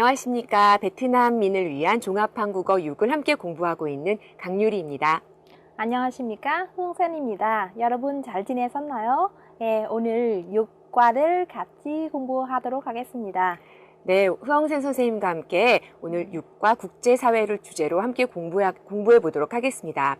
안녕하십니까. 베트남민을 위한 종합한국어 6을 함께 공부하고 있는 강유리입니다. 안녕하십니까. 흥선입니다. 여러분 잘 지내셨나요? 네, 오늘 6과를 같이 공부하도록 하겠습니다. 네, 후영생 선생님과 함께 오늘 6과 국제사회를 주제로 함께 공부해 보도록 하겠습니다.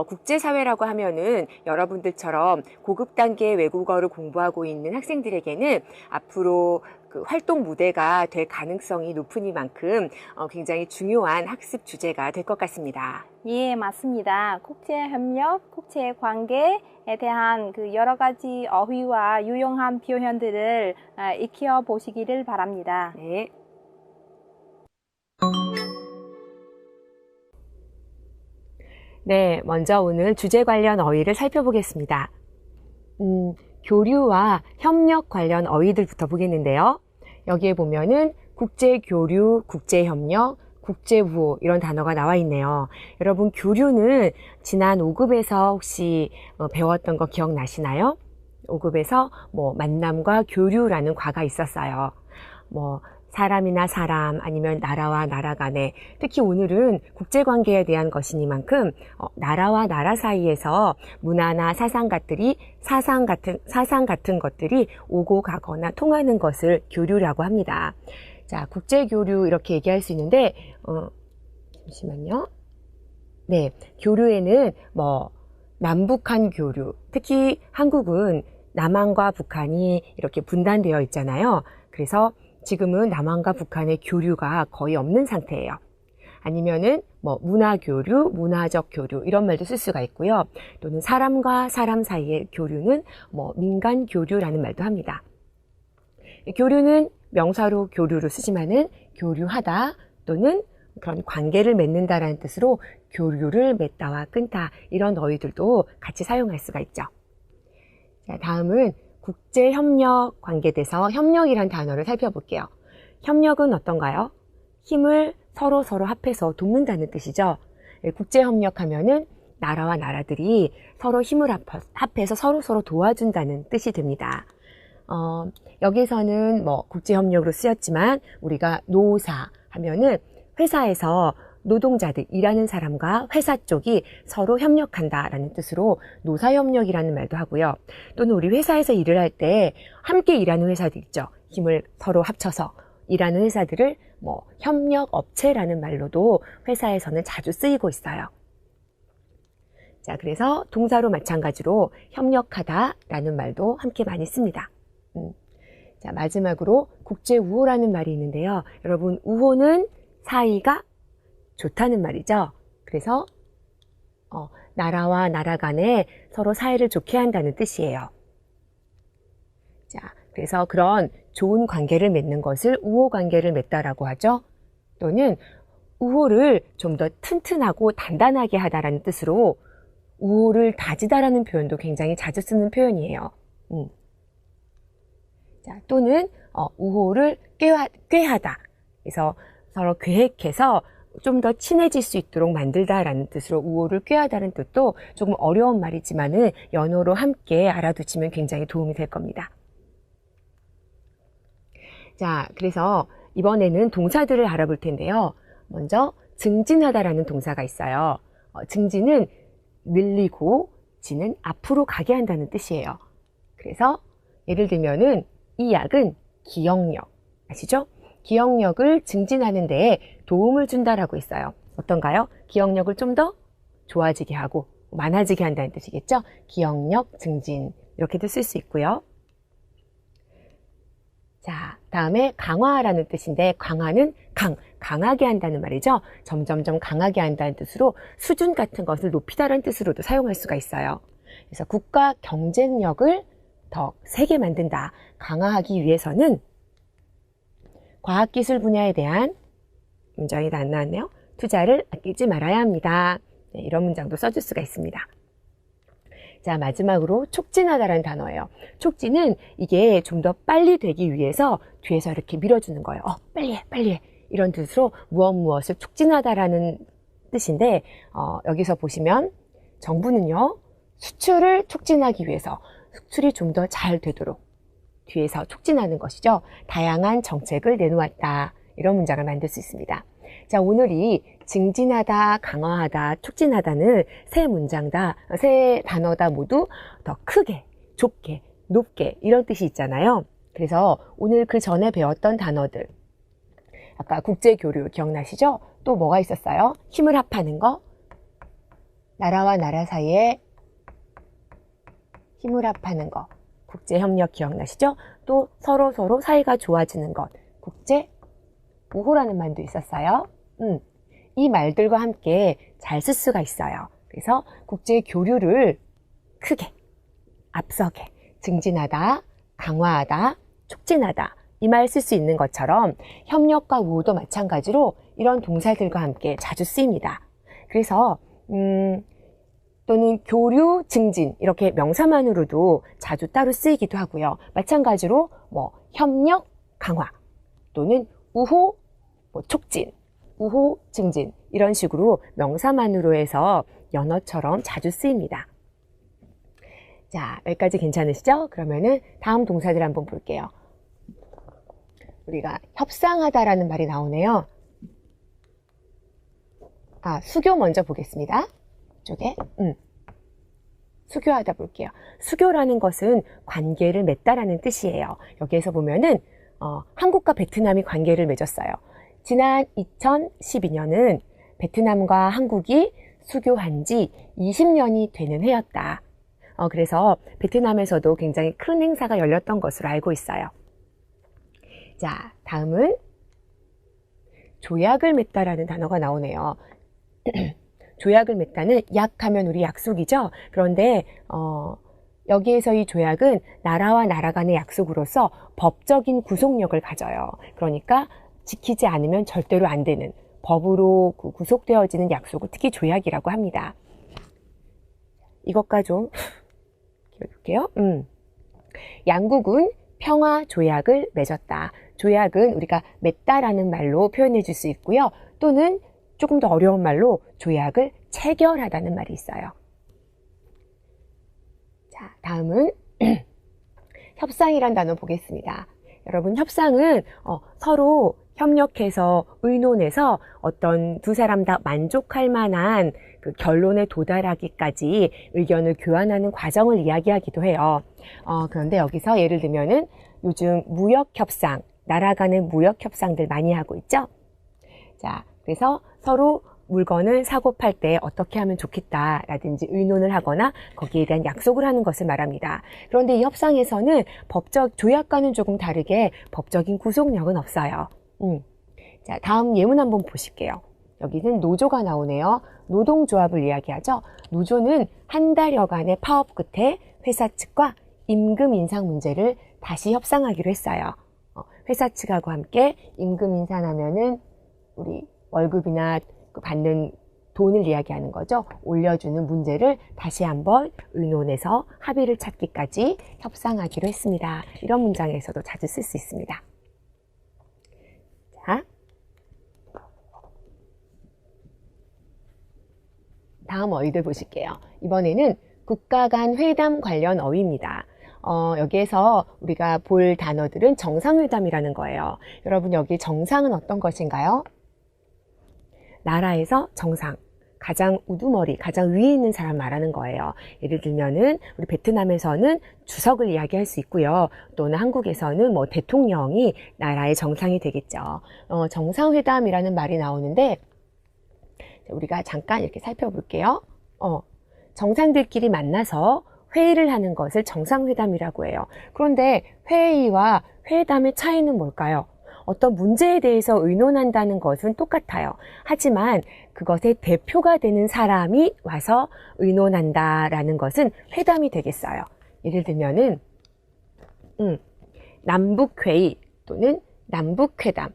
국제사회라고 하면은 여러분들처럼 고급 단계의 외국어를 공부하고 있는 학생들에게는 앞으로 그 활동 무대가 될 가능성이 높으니만큼 굉장히 중요한 학습 주제가 될 것 같습니다. 예, 맞습니다. 국제협력, 국제관계에 대한 그 여러 가지 어휘와 유용한 표현들을 익혀 보시기를 바랍니다. 네. 네, 먼저 오늘 주제 관련 어휘를 살펴보겠습니다. 교류와 협력 관련 어휘들부터 보겠는데요. 여기에 보면은 국제교류, 국제협력, 국제우호 이런 단어가 나와 있네요. 여러분, 교류는 지난 5급에서 혹시 배웠던 거 기억나시나요? 5급에서 만남과 교류라는 과가 있었어요. 사람이나 사람 아니면 나라와 나라 간에, 특히 오늘은 국제관계에 대한 것이니만큼 나라와 나라 사이에서 문화나 사상 같은 것들이 오고 가거나 통하는 것을 교류라고 합니다. 자, 국제교류 이렇게 얘기할 수 있는데 잠시만요. 네, 교류에는 남북한 교류, 특히 한국은 남한과 북한이 이렇게 분단되어 있잖아요. 그래서 지금은 남한과 북한의 교류가 거의 없는 상태예요. 아니면은 문화 교류, 문화적 교류 이런 말도 쓸 수가 있고요. 또는 사람과 사람 사이의 교류는 민간 교류라는 말도 합니다. 교류는 명사로 교류를 쓰지만은 교류하다 또는 그런 관계를 맺는다라는 뜻으로 교류를 맺다와 끊다 이런 어휘들도 같이 사용할 수가 있죠. 자, 다음은 국제협력 관계돼서 협력이란 단어를 살펴볼게요. 협력은 어떤가요? 힘을 서로 합해서 돕는다는 뜻이죠. 국제협력하면은 나라와 나라들이 서로 힘을 합해서 서로 도와준다는 뜻이 됩니다. 여기서는 국제협력으로 쓰였지만 우리가 노사 하면은 회사에서 노동자들, 일하는 사람과 회사 쪽이 서로 협력한다라는 뜻으로 노사협력이라는 말도 하고요. 또는 우리 회사에서 일을 할 때 함께 일하는 회사들 있죠. 힘을 서로 합쳐서 일하는 회사들을 협력업체라는 말로도 회사에서는 자주 쓰이고 있어요. 자, 그래서 동사로 마찬가지로 협력하다라는 말도 함께 많이 씁니다. 자, 마지막으로 국제우호라는 말이 있는데요. 여러분, 우호는 사이가 좋다는 말이죠. 그래서 나라와 나라 간에 서로 사이를 좋게 한다는 뜻이에요. 자, 그래서 그런 좋은 관계를 맺는 것을 우호 관계를 맺다라고 하죠. 또는 우호를 좀 더 튼튼하고 단단하게 하다라는 뜻으로 우호를 다지다라는 표현도 굉장히 자주 쓰는 표현이에요. 자, 또는 우호를 꾀하다. 그래서 서로 계획해서 좀 더 친해질 수 있도록 만들다라는 뜻으로 우호를 꾀하다는 뜻도 조금 어려운 말이지만은 연어로 함께 알아두시면 굉장히 도움이 될 겁니다. 자, 그래서 이번에는 동사들을 알아볼 텐데요. 먼저 증진하다라는 동사가 있어요. 증진은 늘리고 지는 앞으로 가게 한다는 뜻이에요. 그래서 예를 들면은 이 약은 기억력, 아시죠? 기억력을 증진하는 데에 도움을 준다라고 있어요. 어떤가요? 기억력을 좀 더 좋아지게 하고 많아지게 한다는 뜻이겠죠? 기억력 증진 이렇게도 쓸 수 있고요. 자, 다음에 강화라는 뜻인데 강화는 강하게 한다는 말이죠. 점점점 강하게 한다는 뜻으로 수준 같은 것을 높이다라는 뜻으로도 사용할 수가 있어요. 그래서 국가 경쟁력을 더 세게 만든다, 강화하기 위해서는 과학기술 분야에 대한 문장이 안 나왔네요. 투자를 아끼지 말아야 합니다. 네, 이런 문장도 써줄 수가 있습니다. 자, 마지막으로 촉진하다라는 단어예요. 촉진은 이게 좀 더 빨리 되기 위해서 뒤에서 이렇게 밀어주는 거예요. 빨리 해. 이런 뜻으로 무엇을 촉진하다라는 뜻인데 여기서 보시면 정부는요. 수출을 촉진하기 위해서 수출이 좀 더 잘 되도록 뒤에서 촉진하는 것이죠. 다양한 정책을 내놓았다. 이런 문장을 만들 수 있습니다. 자, 오늘 이 증진하다, 강화하다, 촉진하다는 세 단어다 모두 더 크게, 좁게, 높게 이런 뜻이 있잖아요. 그래서 오늘 그 전에 배웠던 단어들, 아까 국제교류 기억나시죠? 또 뭐가 있었어요? 힘을 합하는 거, 나라와 나라 사이에 힘을 합하는 거, 국제협력 기억나시죠? 또 서로 사이가 좋아지는 것, 국제우호라는 말도 있었어요. 이 말들과 함께 잘 쓸 수가 있어요. 그래서 국제교류를 크게, 앞서게, 증진하다, 강화하다, 촉진하다 이 말 쓸 수 있는 것처럼 협력과 우호도 마찬가지로 이런 동사들과 함께 자주 쓰입니다. 그래서 또는 교류, 증진 이렇게 명사만으로도 자주 따로 쓰이기도 하고요. 마찬가지로 뭐 협력, 강화 또는 우호, 촉진, 우호, 증진 이런 식으로 명사만으로 해서 연어처럼 자주 쓰입니다. 자, 여기까지 괜찮으시죠? 그러면은 다음 동사들 한번 볼게요. 우리가 협상하다라는 말이 나오네요. 수교 먼저 보겠습니다. 이쪽에 수교하다 볼게요. 수교라는 것은 관계를 맺다라는 뜻이에요. 여기에서 보면은 한국과 베트남이 관계를 맺었어요. 지난 2012년은 베트남과 한국이 수교한 지 20년이 되는 해였다. 그래서 베트남에서도 굉장히 큰 행사가 열렸던 것으로 알고 있어요. 자, 다음은 조약을 맺다라는 단어가 나오네요. 조약을 맺다는 약하면 우리 약속이죠. 그런데 여기에서 이 조약은 나라와 나라 간의 약속으로서 법적인 구속력을 가져요. 그러니까 지키지 않으면 절대로 안 되는 법으로 구속되어지는 약속을 특히 조약이라고 합니다. 이것과 좀 기억해볼게요. 양국은 평화 조약을 맺었다. 조약은 우리가 맺다라는 말로 표현해 줄 수 있고요. 또는 조금 더 어려운 말로 조약을 체결하다는 말이 있어요. 자, 다음은 협상이란 단어 보겠습니다. 여러분, 협상은 서로 협력해서 의논해서 어떤 두 사람 다 만족할 만한 그 결론에 도달하기까지 의견을 교환하는 과정을 이야기하기도 해요. 그런데 여기서 예를 들면은 요즘 무역협상, 나라 간의 무역협상들 많이 하고 있죠? 자, 그래서 서로 물건을 사고 팔 때 어떻게 하면 좋겠다라든지 의논을 하거나 거기에 대한 약속을 하는 것을 말합니다. 그런데 이 협상에서는 조약과는 조금 다르게 법적인 구속력은 없어요. 자, 다음 예문 한번 보실게요. 여기는 노조가 나오네요. 노동조합을 이야기하죠. 노조는 한 달여간의 파업 끝에 회사 측과 임금 인상 문제를 다시 협상하기로 했어요. 회사 측하고 함께 임금 인상하면은 우리 월급이나 받는 돈을 이야기하는 거죠. 올려주는 문제를 다시 한번 의논해서 합의를 찾기까지 협상하기로 했습니다. 이런 문장에서도 자주 쓸 수 있습니다. 자, 다음 어휘들 보실게요. 이번에는 국가 간 회담 관련 어휘입니다. 여기에서 우리가 볼 단어들은 정상회담이라는 거예요. 여러분, 여기 정상은 어떤 것인가요? 나라에서 정상, 가장 우두머리, 가장 위에 있는 사람 말하는 거예요. 예를 들면은 우리 베트남에서는 주석을 이야기할 수 있고요. 또는 한국에서는 뭐 대통령이 나라의 정상이 되겠죠. 정상회담이라는 말이 나오는데 우리가 잠깐 이렇게 살펴볼게요. 정상들끼리 만나서 회의를 하는 것을 정상회담이라고 해요. 그런데 회의와 회담의 차이는 뭘까요? 어떤 문제에 대해서 의논한다는 것은 똑같아요. 하지만 그것의 대표가 되는 사람이 와서 의논한다라는 것은 회담이 되겠어요. 예를 들면은 남북회의 또는 남북회담,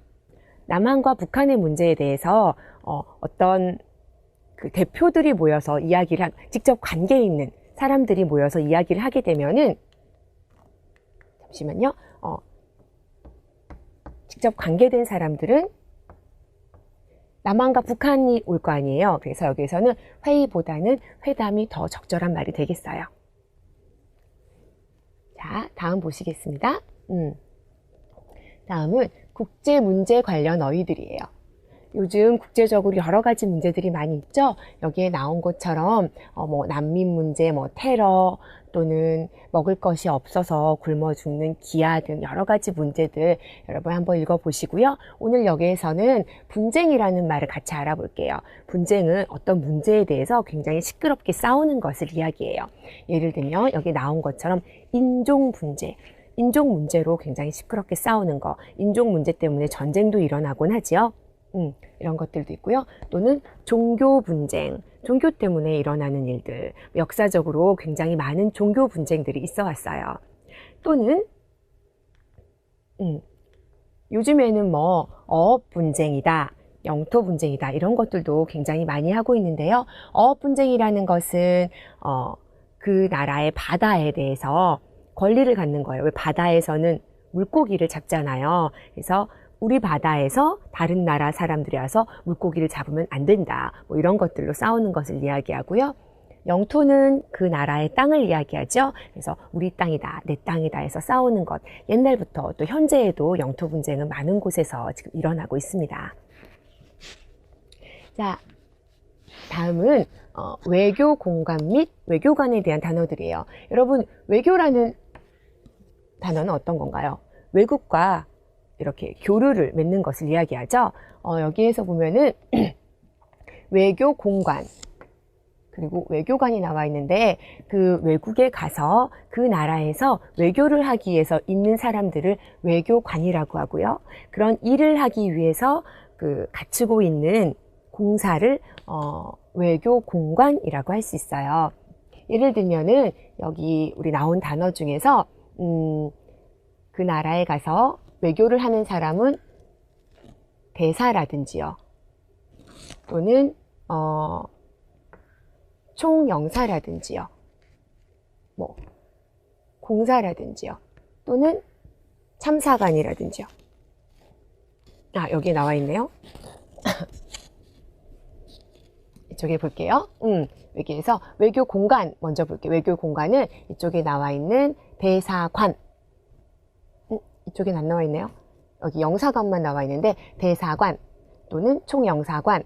남한과 북한의 문제에 대해서 어떤 그 대표들이 모여서 이야기를 직접 관계에 있는 사람들이 모여서 이야기를 하게 되면은 잠시만요. 직접 관계된 사람들은 남한과 북한이 올 거 아니에요. 그래서 여기에서는 회의보다는 회담이 더 적절한 말이 되겠어요. 자, 다음 보시겠습니다. 다음은 국제 문제 관련 어휘들이에요. 요즘 국제적으로 여러 가지 문제들이 많이 있죠. 여기에 나온 것처럼 난민 문제, 테러 또는 먹을 것이 없어서 굶어 죽는 기아 등 여러 가지 문제들 여러분 한번 읽어보시고요. 오늘 여기에서는 분쟁이라는 말을 같이 알아볼게요. 분쟁은 어떤 문제에 대해서 굉장히 시끄럽게 싸우는 것을 이야기해요. 예를 들면 여기 나온 것처럼 인종 분쟁. 인종 문제로 굉장히 시끄럽게 싸우는 거. 인종 문제 때문에 전쟁도 일어나곤 하지요. 이런 것들도 있고요. 또는 종교 분쟁, 종교 때문에 일어나는 일들, 역사적으로 굉장히 많은 종교 분쟁들이 있어 왔어요. 또는 요즘에는 어업 분쟁이다, 영토 분쟁이다 이런 것들도 굉장히 많이 하고 있는데요. 어업 분쟁이라는 것은 그 나라의 바다에 대해서 권리를 갖는 거예요. 왜 바다에서는 물고기를 잡잖아요. 그래서 우리 바다에서 다른 나라 사람들이 와서 물고기를 잡으면 안 된다. 이런 것들로 싸우는 것을 이야기하고요. 영토는 그 나라의 땅을 이야기하죠. 그래서 우리 땅이다, 내 땅이다 해서 싸우는 것. 옛날부터 또 현재에도 영토 분쟁은 많은 곳에서 지금 일어나고 있습니다. 자, 다음은 외교 공간 및 외교관에 대한 단어들이에요. 여러분, 외교라는 단어는 어떤 건가요? 외국과 이렇게 교류를 맺는 것을 이야기하죠. 여기에서 보면은 외교 공간 그리고 외교관이 나와 있는데 그 외국에 가서 그 나라에서 외교를 하기 위해서 있는 사람들을 외교관이라고 하고요. 그런 일을 하기 위해서 갖추고 있는 공사를 외교 공관이라고 할 수 있어요. 예를 들면은 여기 우리 나온 단어 중에서 그 나라에 가서 외교를 하는 사람은 대사라든지요. 또는 총영사라든지요. 공사라든지요. 또는 참사관이라든지요. 여기에 나와 있네요. 이쪽에 볼게요. 여기에서 외교 공간 먼저 볼게요. 외교 공간은 이쪽에 나와 있는 대사관. 이쪽엔 안 나와 있네요. 여기 영사관만 나와 있는데 대사관 또는 총영사관,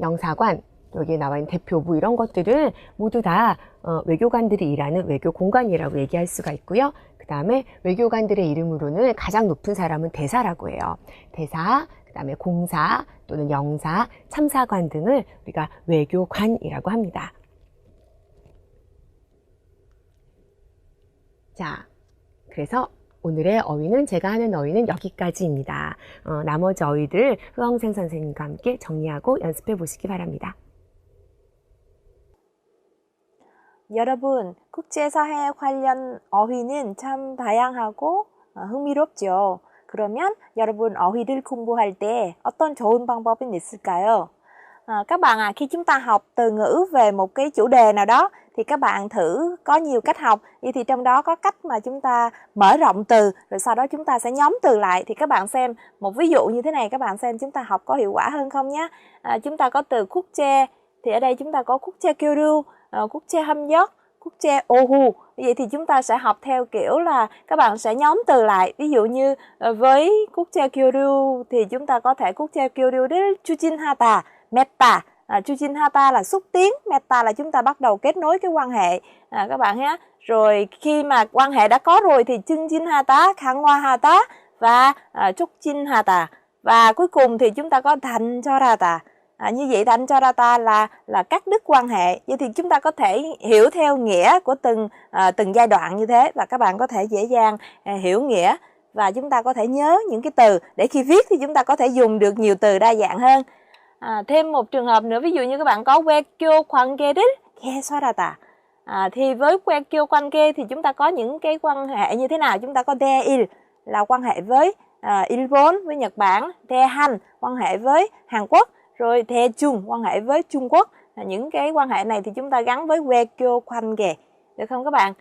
영사관, 여기에 나와 있는 대표부 이런 것들은 모두 다 외교관들이 일하는 외교 공간이라고 얘기할 수가 있고요. 그 다음에 외교관들의 이름으로는 가장 높은 사람은 대사라고 해요. 대사, 그 다음에 공사 또는 영사, 참사관 등을 우리가 외교관이라고 합니다. 자, 그래서 오늘의 어휘는 제가 하는 어휘는 여기까지입니다. 나머지 어휘들 흐엉생 선생님과 함께 정리하고 연습해 보시기 바랍니다. 여러분, 국제사회 관련 어휘는 참 다양하고 흥미롭죠. 그러면 여러분 어휘를 공부할 때 어떤 좋은 방법이 있을까요? Các bạn khi chúng ta học từ ngữ về một cái chủ đề nào đó thì các bạn thử có nhiều cách học. Vậy thì trong đó có cách mà chúng ta mở rộng từ, rồi sau đó chúng ta sẽ nhóm từ lại. Thì các bạn xem một ví dụ như thế này, các bạn xem chúng ta học có hiệu quả hơn không nhé. Chúng ta có từ quốc chế, thì ở đây chúng ta có quốc chế 교류, quốc chế 협력, quốc chế 오후. Vậy thì chúng ta sẽ học theo kiểu là các bạn sẽ nhóm từ lại. Ví dụ như với quốc chế 교류 thì chúng ta có thể quốc chế 교류를 추진하다, meta. 추진하다 là xúc tiến, meta là chúng ta bắt đầu kết nối cái quan hệ các bạn nhé. Rồi khi mà quan hệ đã có rồi thì 증진하다, 강화하다 và 촉진하다. Và cuối cùng thì chúng ta có 단절하다. Như vậy 단절하다 là cắt đứt quan hệ. Vậy thì chúng ta có thể hiểu theo nghĩa của từng giai đoạn như thế, và các bạn có thể dễ dàng hiểu nghĩa và chúng ta có thể nhớ những cái từ để khi viết thì chúng ta có thể dùng được nhiều từ đa dạng hơn. Thêm một trường hợp nữa, ví dụ như các bạn có 외교 관계를 개설하다. Thì với 외교 관계 thì chúng ta có những cái quan hệ như thế nào? Chúng ta có 대일 là quan hệ với Il본, với Nhật Bản, 대한 quan hệ với Hàn Quốc, rồi 대중 quan hệ với Trung Quốc. Những cái quan hệ này thì chúng ta gắn với 외교 관계, được không các bạn?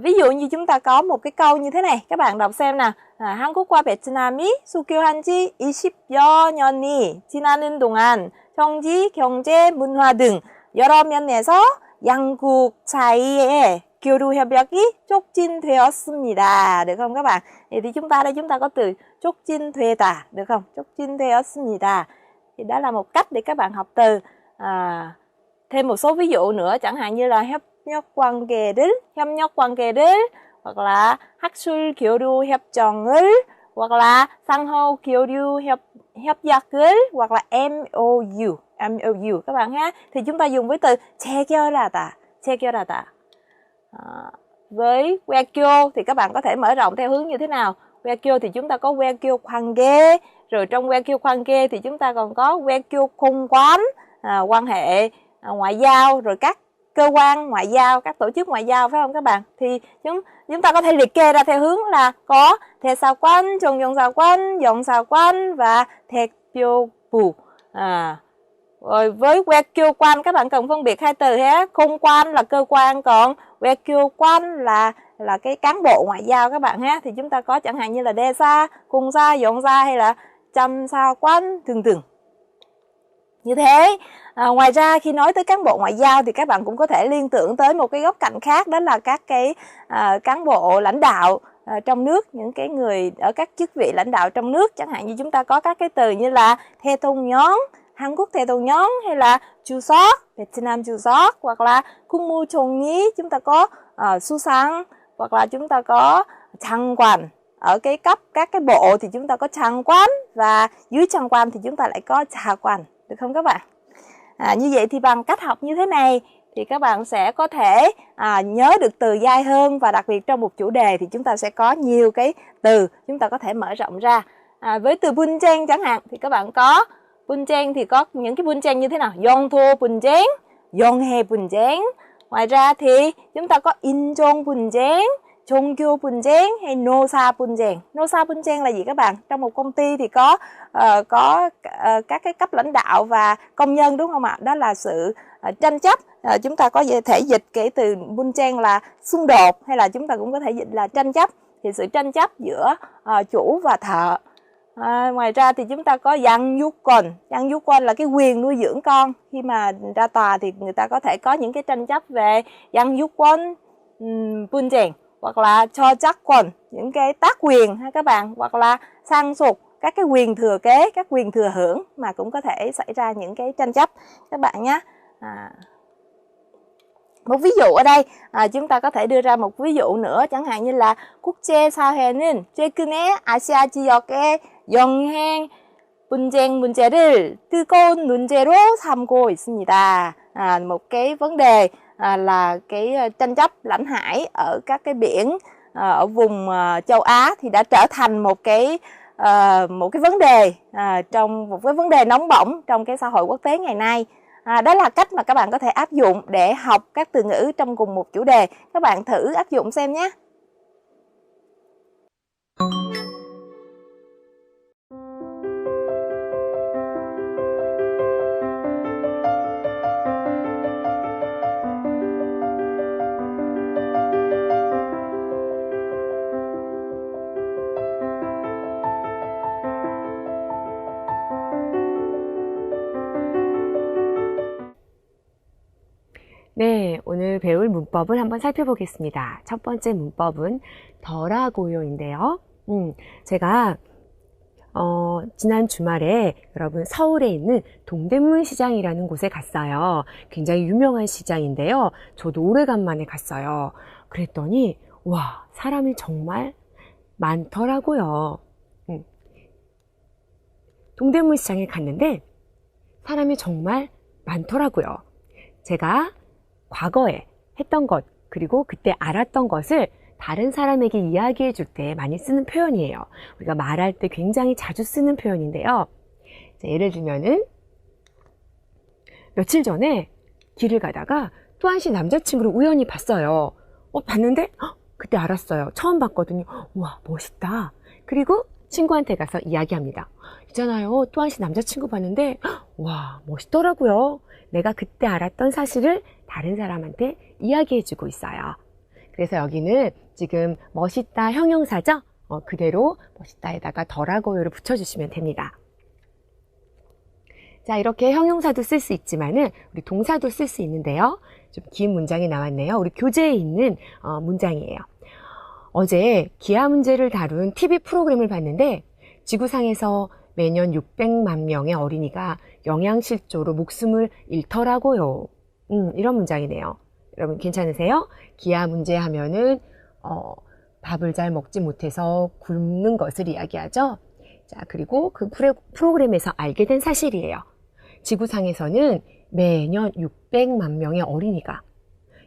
Ví dụ như chúng ta có một cái câu như thế này, các bạn đọc xem nào. 한국과 베트남이 수교한 지 20여 년이 지나는 동안 정치, 경제, 문화 등 여러 면에서 양국 사이의 교류 협약이 촉진되었습니다. Được không các bạn? Thì chúng ta đây chúng ta có từ 촉진되다, được không? 촉진되었습니다. Thì đó là một cách để các bạn học từ. Thêm một số ví dụ nữa, chẳng hạn như là 협력관계를 hoặc là 학술 교류 협정을 hoặc là 상호 교류 협약을 hoặc là MOU các bạn ha. Thì chúng ta dùng với từ 체결하다. Với 외교 thì các bạn có thể mở rộng theo hướng như thế nào? 외교 thì chúng ta có 외교 관계, rồi trong 외교 관계 thì chúng ta còn có 외교 공관, quan hệ ngoại giao, rồi các cơ quan ngoại giao, các tổ chức ngoại giao, phải không các bạn? Thì chúng ta có thể liệt kê ra theo hướng là có 대사관, 정경사관, 영사관 và 대표부. Rồi với 외교 quan các bạn cần phân biệt hai từ ha. Công quan là cơ quan, còn 외교 quan là cái cán bộ ngoại giao các bạn ha. Thì chúng ta có chẳng hạn như là 대사, 공사, 영사 hay là 참사관 등등. Như thế, ngoài ra khi nói tới cán bộ ngoại giao thì các bạn cũng có thể liên tưởng tới một cái góc cạnh khác, đó là các cái cán bộ lãnh đạo trong nước, những cái người ở các chức vị lãnh đạo trong nước. Chẳng hạn như chúng ta có các cái từ như là 대통령, 한국 대통령 hay là 주석, Vietnam 주석, hoặc là 국무총리, chúng ta có 수상, hoặc là chúng ta có 장관. Ở cái cấp các cái bộ thì chúng ta có 장관, và dưới 장관 thì chúng ta lại có 차관. Được không các bạn? Như vậy thì bằng cách học như thế này thì các bạn sẽ có thể nhớ được từ dài hơn, và đặc biệt trong một chủ đề thì chúng ta sẽ có nhiều cái từ chúng ta có thể mở rộng ra. Với từ 분쟁 chẳng hạn thì các bạn có 분쟁 thì có những cái 분쟁 như thế nào? 영토 분쟁, 영해 분쟁. Ngoài ra thì chúng ta có 인종 분쟁, 종교 분쟁 hay 노사 분쟁. 노사 분쟁 là gì các bạn? Trong một công ty thì có các cái cấp lãnh đạo và công nhân, đúng không ạ? Đó là sự tranh chấp. Chúng ta có thể dịch cái từ 분쟁 là xung đột, hay là chúng ta cũng có thể dịch là tranh chấp. Thì sự tranh chấp giữa chủ và thợ. Ngoài ra thì chúng ta có 양육권. 양육권 là cái quyền nuôi dưỡng con. Khi mà ra tòa thì người ta có thể có những cái tranh chấp về 양육권 분쟁, hoặc là 저작권, những cái tác quyền ha các bạn, hoặc là 상속, các cái quyền thừa kế, các quyền thừa hưởng mà cũng có thể xảy ra những cái tranh chấp các bạn nhé. Một ví dụ ở đây, chúng ta có thể đưa ra một ví dụ nữa, chẳng hạn như là 국제사회는 최근에 아시아 지역의 영행 분쟁 문제를 뜨거운 문제로 삼고 있습니다. Một cái vấn đề là cái tranh chấp lãnh hải ở các cái biển ở vùng châu Á thì đã trở thành một cái vấn đề, trong một cái vấn đề nóng bỏng trong cái xã hội quốc tế ngày nay. Đó là cách mà các bạn có thể áp dụng để học các từ ngữ trong cùng một chủ đề. Các bạn thử áp dụng xem nhé. 네, 오늘 배울 문법을 한번 살펴보겠습니다. 첫 번째 문법은 더라고요인데요. 제가 지난 주말에 여러분 서울에 있는 동대문 시장이라는 곳에 갔어요. 굉장히 유명한 시장인데요. 저도 오래간만에 갔어요. 그랬더니 와, 사람이 정말 많더라고요. 동대문 시장에 갔는데 사람이 정말 많더라고요. 제가 과거에 했던 것, 그리고 그때 알았던 것을 다른 사람에게 이야기해 줄 때 많이 쓰는 표현이에요. 우리가 말할 때 굉장히 자주 쓰는 표현인데요. 자, 예를 들면은 며칠 전에 길을 가다가 또한 씨 남자친구를 우연히 봤어요. 봤는데 그때 알았어요. 처음 봤거든요. 우와, 멋있다. 그리고 친구한테 가서 이야기합니다. 있잖아요, 또한 씨 남자친구 봤는데 와, 멋있더라고요. 내가 그때 알았던 사실을 다른 사람한테 이야기해주고 있어요. 그래서 여기는 지금 멋있다 형용사죠? 그대로 멋있다에다가 더라고요를 붙여주시면 됩니다. 자, 이렇게 형용사도 쓸 수 있지만은 우리 동사도 쓸 수 있는데요. 좀 긴 문장이 나왔네요. 우리 교재에 있는 문장이에요. 어제 기아 문제를 다룬 TV 프로그램을 봤는데 지구상에서 매년 600만 명의 어린이가 영양실조로 목숨을 잃더라고요. 이런 문장이네요. 여러분 괜찮으세요? 기아 문제 하면은 밥을 잘 먹지 못해서 굶는 것을 이야기하죠. 자, 그리고 그 프로그램에서 알게 된 사실이에요. 지구상에서는 매년 600만 명의 어린이가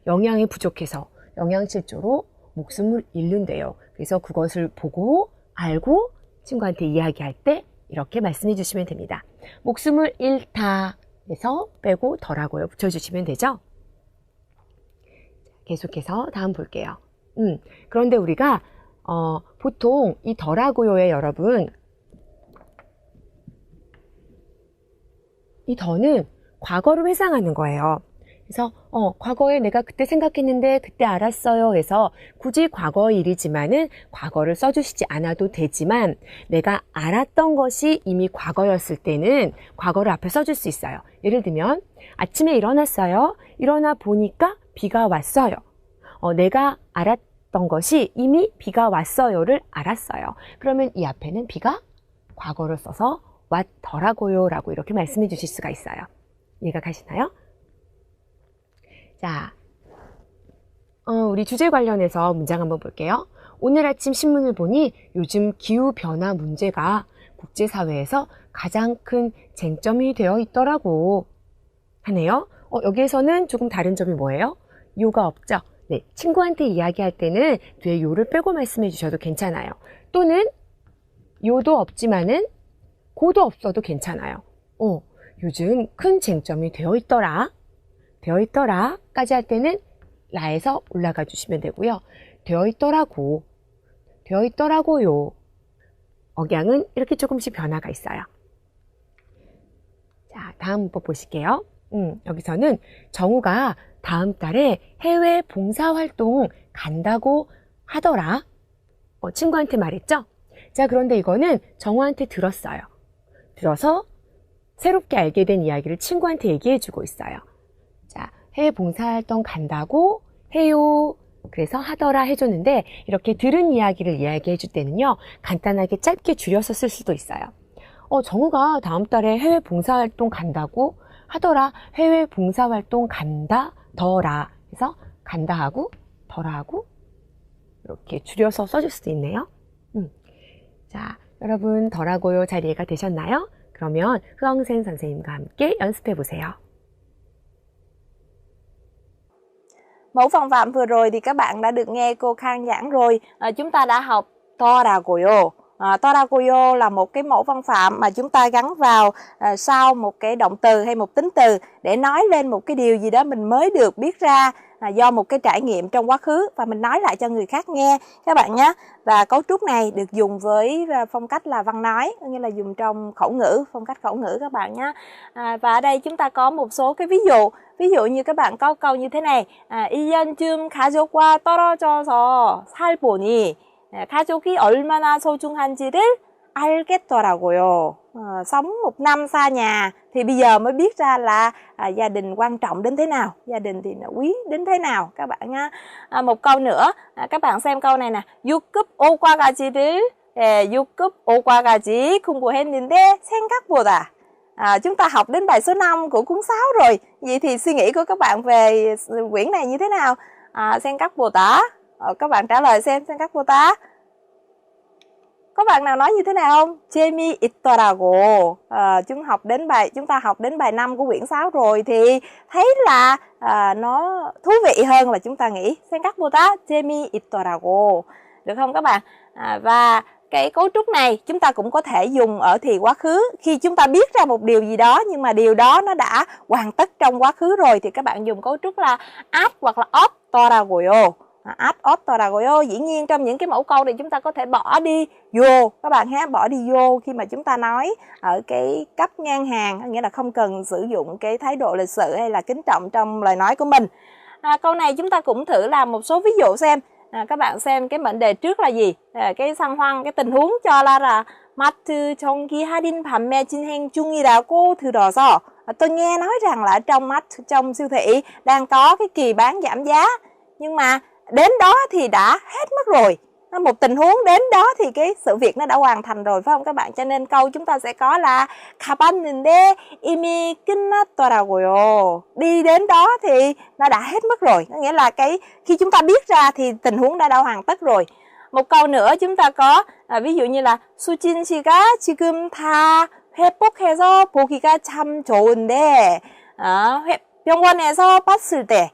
영양이 부족해서 영양실조로 목숨을 잃는데요. 그래서 그것을 보고 알고 친구한테 이야기할 때 이렇게 말씀해 주시면 됩니다. 목숨을 잃다 해서 빼고 더라고요 붙여주시면 되죠. 계속해서 다음 볼게요. 그런데 우리가 보통 이 더라고요에 여러분 이 더는 과거를 회상하는 거예요. 그래서 과거에 내가 그때 생각했는데 그때 알았어요 해서 굳이 과거의 일이지만은 과거를 써주시지 않아도 되지만 내가 알았던 것이 이미 과거였을 때는 과거를 앞에 써줄 수 있어요. 예를 들면 아침에 일어났어요. 일어나 보니까 비가 왔어요. 내가 알았던 것이 이미 비가 왔어요를 알았어요. 그러면 이 앞에는 비가 과거를 써서 왔더라고요 라고 이렇게 말씀해 주실 수가 있어요. 이해가 가시나요? 자, 우리 주제 관련해서 문장 한번 볼게요. 오늘 아침 신문을 보니 요즘 기후변화 문제가 국제사회에서 가장 큰 쟁점이 되어 있더라고 하네요. 여기에서는 조금 다른 점이 뭐예요? 요가 없죠? 네, 친구한테 이야기할 때는 뒤에 요를 빼고 말씀해 주셔도 괜찮아요. 또는 요도 없지만은 고도 없어도 괜찮아요. 요즘 큰 쟁점이 되어 있더라 까지 할 때는 라에서 올라가 주시면 되고요. 되어 있더라고요. 억양은 이렇게 조금씩 변화가 있어요. 자, 다음 문법 보실게요. 여기서는 정우가 다음 달에 해외 봉사활동 간다고 하더라. 친구한테 말했죠? 자, 그런데 이거는 정우한테 들었어요. 들어서 새롭게 알게 된 이야기를 친구한테 얘기해 주고 있어요. 자, 해외 봉사활동 간다고 해요. 그래서 하더라 해줬는데 이렇게 들은 이야기를 이야기해 줄 때는요. 간단하게 짧게 줄여서 쓸 수도 있어요. 정우가 다음 달에 해외 봉사활동 간다고 하더라. 해외 봉사활동 간다 더라. 그래서 간다 하고 더라 하고 이렇게 줄여서 써줄 수도 있네요. 자, 여러분 더라고요 잘 이해가 되셨나요? 그러면 흐엉센 선생님과 함께 연습해 보세요. Mẫu phần phạm vừa rồi thì các bạn đã được nghe cô Khang giảng rồi. Chúng ta đã học toragoyo. Toragoyo là một cái mẫu văn phạm mà chúng ta gắn vào sau một cái động từ hay một tính từ để nói lên một cái điều gì đó mình mới được biết ra do một cái trải nghiệm trong quá khứ và mình nói lại cho người khác nghe các bạn nhé. Và cấu trúc này được dùng với phong cách là văn nói, nghĩa là dùng trong khẩu ngữ, phong cách khẩu ngữ các bạn nhé. Và ở đây chúng ta có một số cái ví dụ như các bạn có câu như thế này: 1년쯤 가족과 떨어져서 살보니 가족이 얼마나 소중한지를 알겠더라고요. Sống một năm xa nhà thì bây giờ mới biết ra là gia đình quan trọng đến thế nào, gia đình thì quý đến thế nào các bạn nha. Một câu nữa, các bạn xem câu này nè. 6급 5과까지 공부했는데 생각보다. Chúng ta học đến bài số 5 của cuốn 6 rồi. Vậy thì suy nghĩ của các bạn về quyển này như thế nào? 생각보다. Các bạn trả lời xem 생각보다. Có bạn nào nói như thế nào không? 재미있더라고. Chúng ta học đến bài 5 của quyển 6 rồi thì thấy là nó thú vị hơn là chúng ta nghĩ. 생각보다 재미있더라고. Được không các bạn? Và cái cấu trúc này chúng ta cũng có thể dùng ở thì quá khứ. Khi chúng ta biết ra một điều gì đó nhưng mà điều đó nó đã hoàn tất trong quá khứ rồi thì các bạn dùng cấu trúc là at hoặc là 없더라고요. 없더라고요. Dĩ nhiên trong những cái mẫu câu này chúng ta có thể bỏ đi vô các bạn ha, bỏ đi vô khi mà chúng ta nói ở cái cấp ngang hàng, nghĩa là không cần sử dụng cái thái độ lịch sự hay là kính trọng trong lời nói của mình. Câu này chúng ta cũng thử làm một số ví dụ xem. Các bạn xem cái mệnh đề trước là gì? Cái 상황, cái tình huống cho là 마트 정기 할인 판매 진행 중이라고 들어서 tôi nghe nói rằng là ở trong ma트, trong siêu thị đang có cái kỳ bán giảm giá, nhưng mà đến đó thì đã hết mất rồi. Một tình huống đến đó thì cái sự việc nó đã hoàn thành rồi, phải không các bạn? Cho nên câu chúng ta sẽ có là 가봤는데 이미 끝났더라고요. Đi đến đó thì nó đã hết mất rồi. Có nghĩa là khi chúng ta biết ra thì tình huống đã hoàn tất rồi. Một câu nữa chúng ta có ví dụ như là 수진 씨가 지금 다 회복해서 보기가 참 좋은데 병원에서 봤을 때,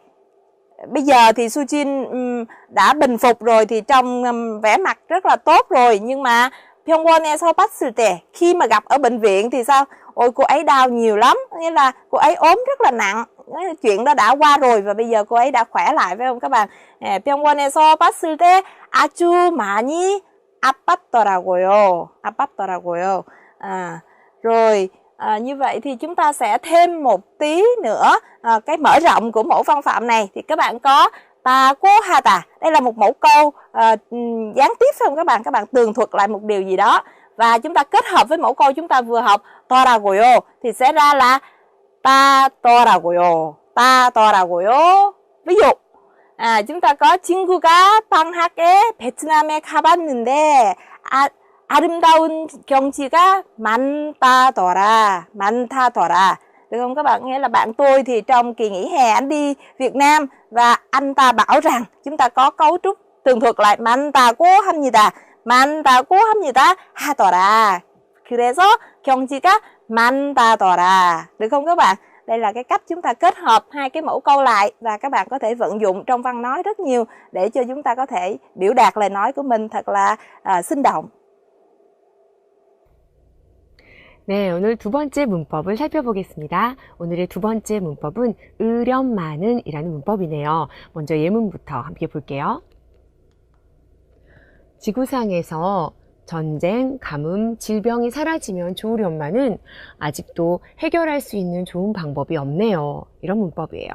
bây giờ thì Sujin đã bình phục rồi thì trông vẻ mặt rất là tốt rồi, nhưng mà 병원에서 봤을 때, khi mà gặp ở bệnh viện thì sao? Ôi cô ấy đau nhiều lắm, nghĩa là cô ấy ốm rất là nặng, chuyện đó đã qua rồi và bây giờ cô ấy đã khỏe lại, phải không các bạn? 병원에서 봤을 때 아주 많이 아팠더라고요. 아팠더라고요. Rồi như vậy thì chúng ta sẽ thêm một tí nữa cái mở rộng của mẫu văn phạm này. Thì các bạn có 다고하다. Đây là một mẫu câu gián tiếp, phải không các bạn? Các bạn tường thuật lại một điều gì đó và chúng ta kết hợp với mẫu câu chúng ta vừa học 더라고요 thì sẽ ra là 따더라고요. 따더라고요. Ví dụ chúng ta có 친구가 방학에 베트남에 가봤는데 아름다운 경치가 많다더라. Được không các bạn? Nghĩa là bạn tôi thì trong kỳ nghỉ hè anh đi Việt Nam và anh ta bảo rằng, chúng ta có cấu trúc tường thuật lại 많다고 합니다. 많다고 합니다. 하더라. 그래서 경치가 많다더라. Được không các bạn? Đây là cái cách chúng ta kết hợp hai cái mẫu câu lại và các bạn có thể vận dụng trong văn nói rất nhiều để cho chúng ta có thể biểu đạt lời nói của mình thật là sinh động. 네, 오늘 두 번째 문법을 살펴보겠습니다. 오늘의 두 번째 문법은 으련만은 이라는 문법이네요. 먼저 예문부터 함께 볼게요. 지구상에서 전쟁, 가뭄, 질병이 사라지면 좋으련만은 아직도 해결할 수 있는 좋은 방법이 없네요. 이런 문법이에요.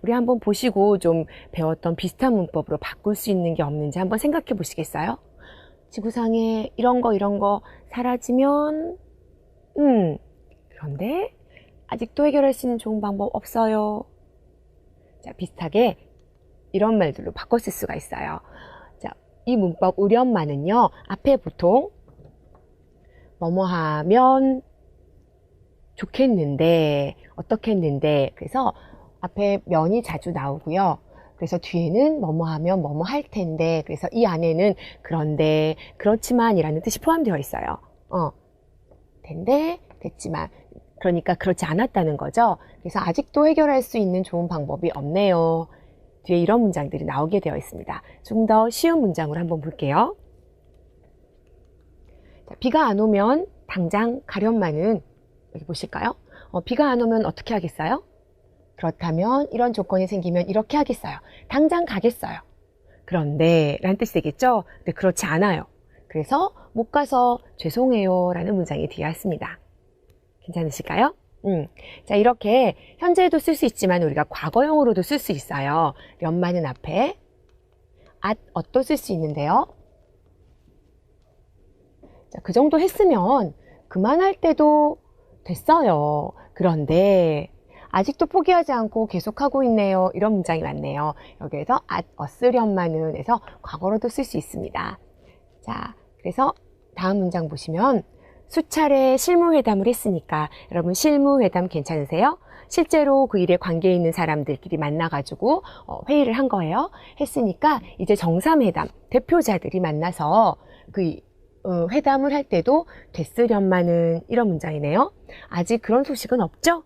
우리 한번 보시고 좀 배웠던 비슷한 문법으로 바꿀 수 있는 게 없는지 한번 생각해 보시겠어요? 지구상에 이런 거 사라지면 그런데 아직도 해결할 수 있는 좋은 방법 없어요. 자, 비슷하게 이런 말들로 바꿔 쓸 수가 있어요. 자, 이 문법 으련만은요, 앞에 보통 뭐뭐 하면 좋겠는데, 어떻게 했는데, 그래서 앞에 면이 자주 나오고요. 그래서 뒤에는 뭐뭐 하면 뭐뭐 할 텐데, 그래서 이 안에는 그런데, 그렇지만 이라는 뜻이 포함되어 있어요. 텐데, 됐지만, 그러니까 그렇지 않았다는 거죠. 그래서 아직도 해결할 수 있는 좋은 방법이 없네요. 뒤에 이런 문장들이 나오게 되어 있습니다. 좀 더 쉬운 문장으로 한번 볼게요. 자, 비가 안 오면 당장 가련만은, 여기 보실까요? 비가 안 오면 어떻게 하겠어요? 그렇다면 이런 조건이 생기면 이렇게 하겠어요. 당장 가겠어요. 그런데 라는 뜻이 되겠죠? 근데 그렇지 않아요. 그래서 못 가서 죄송해요 라는 문장이 뒤에 왔습니다. 괜찮으실까요? 자, 이렇게 현재도 쓸 수 있지만 우리가 과거형으로도 쓸 수 있어요. 련만은 앞에 엇도 쓸 수 있는데요. 자, 그 정도 했으면 그만할 때도 됐어요. 그런데 아직도 포기하지 않고 계속하고 있네요. 이런 문장이 많네요. 여기에서 엇으련만은 해서 과거로도 쓸 수 있습니다. 자, 그래서 다음 문장 보시면 수차례 실무회담을 했으니까 여러분 실무회담 괜찮으세요? 실제로 그 일에 관계 있는 사람들끼리 만나가지고 회의를 한 거예요. 했으니까 이제 정상회담, 대표자들이 만나서 그 회담을 할 때도 됐으련만은 이런 문장이네요. 아직 그런 소식은 없죠?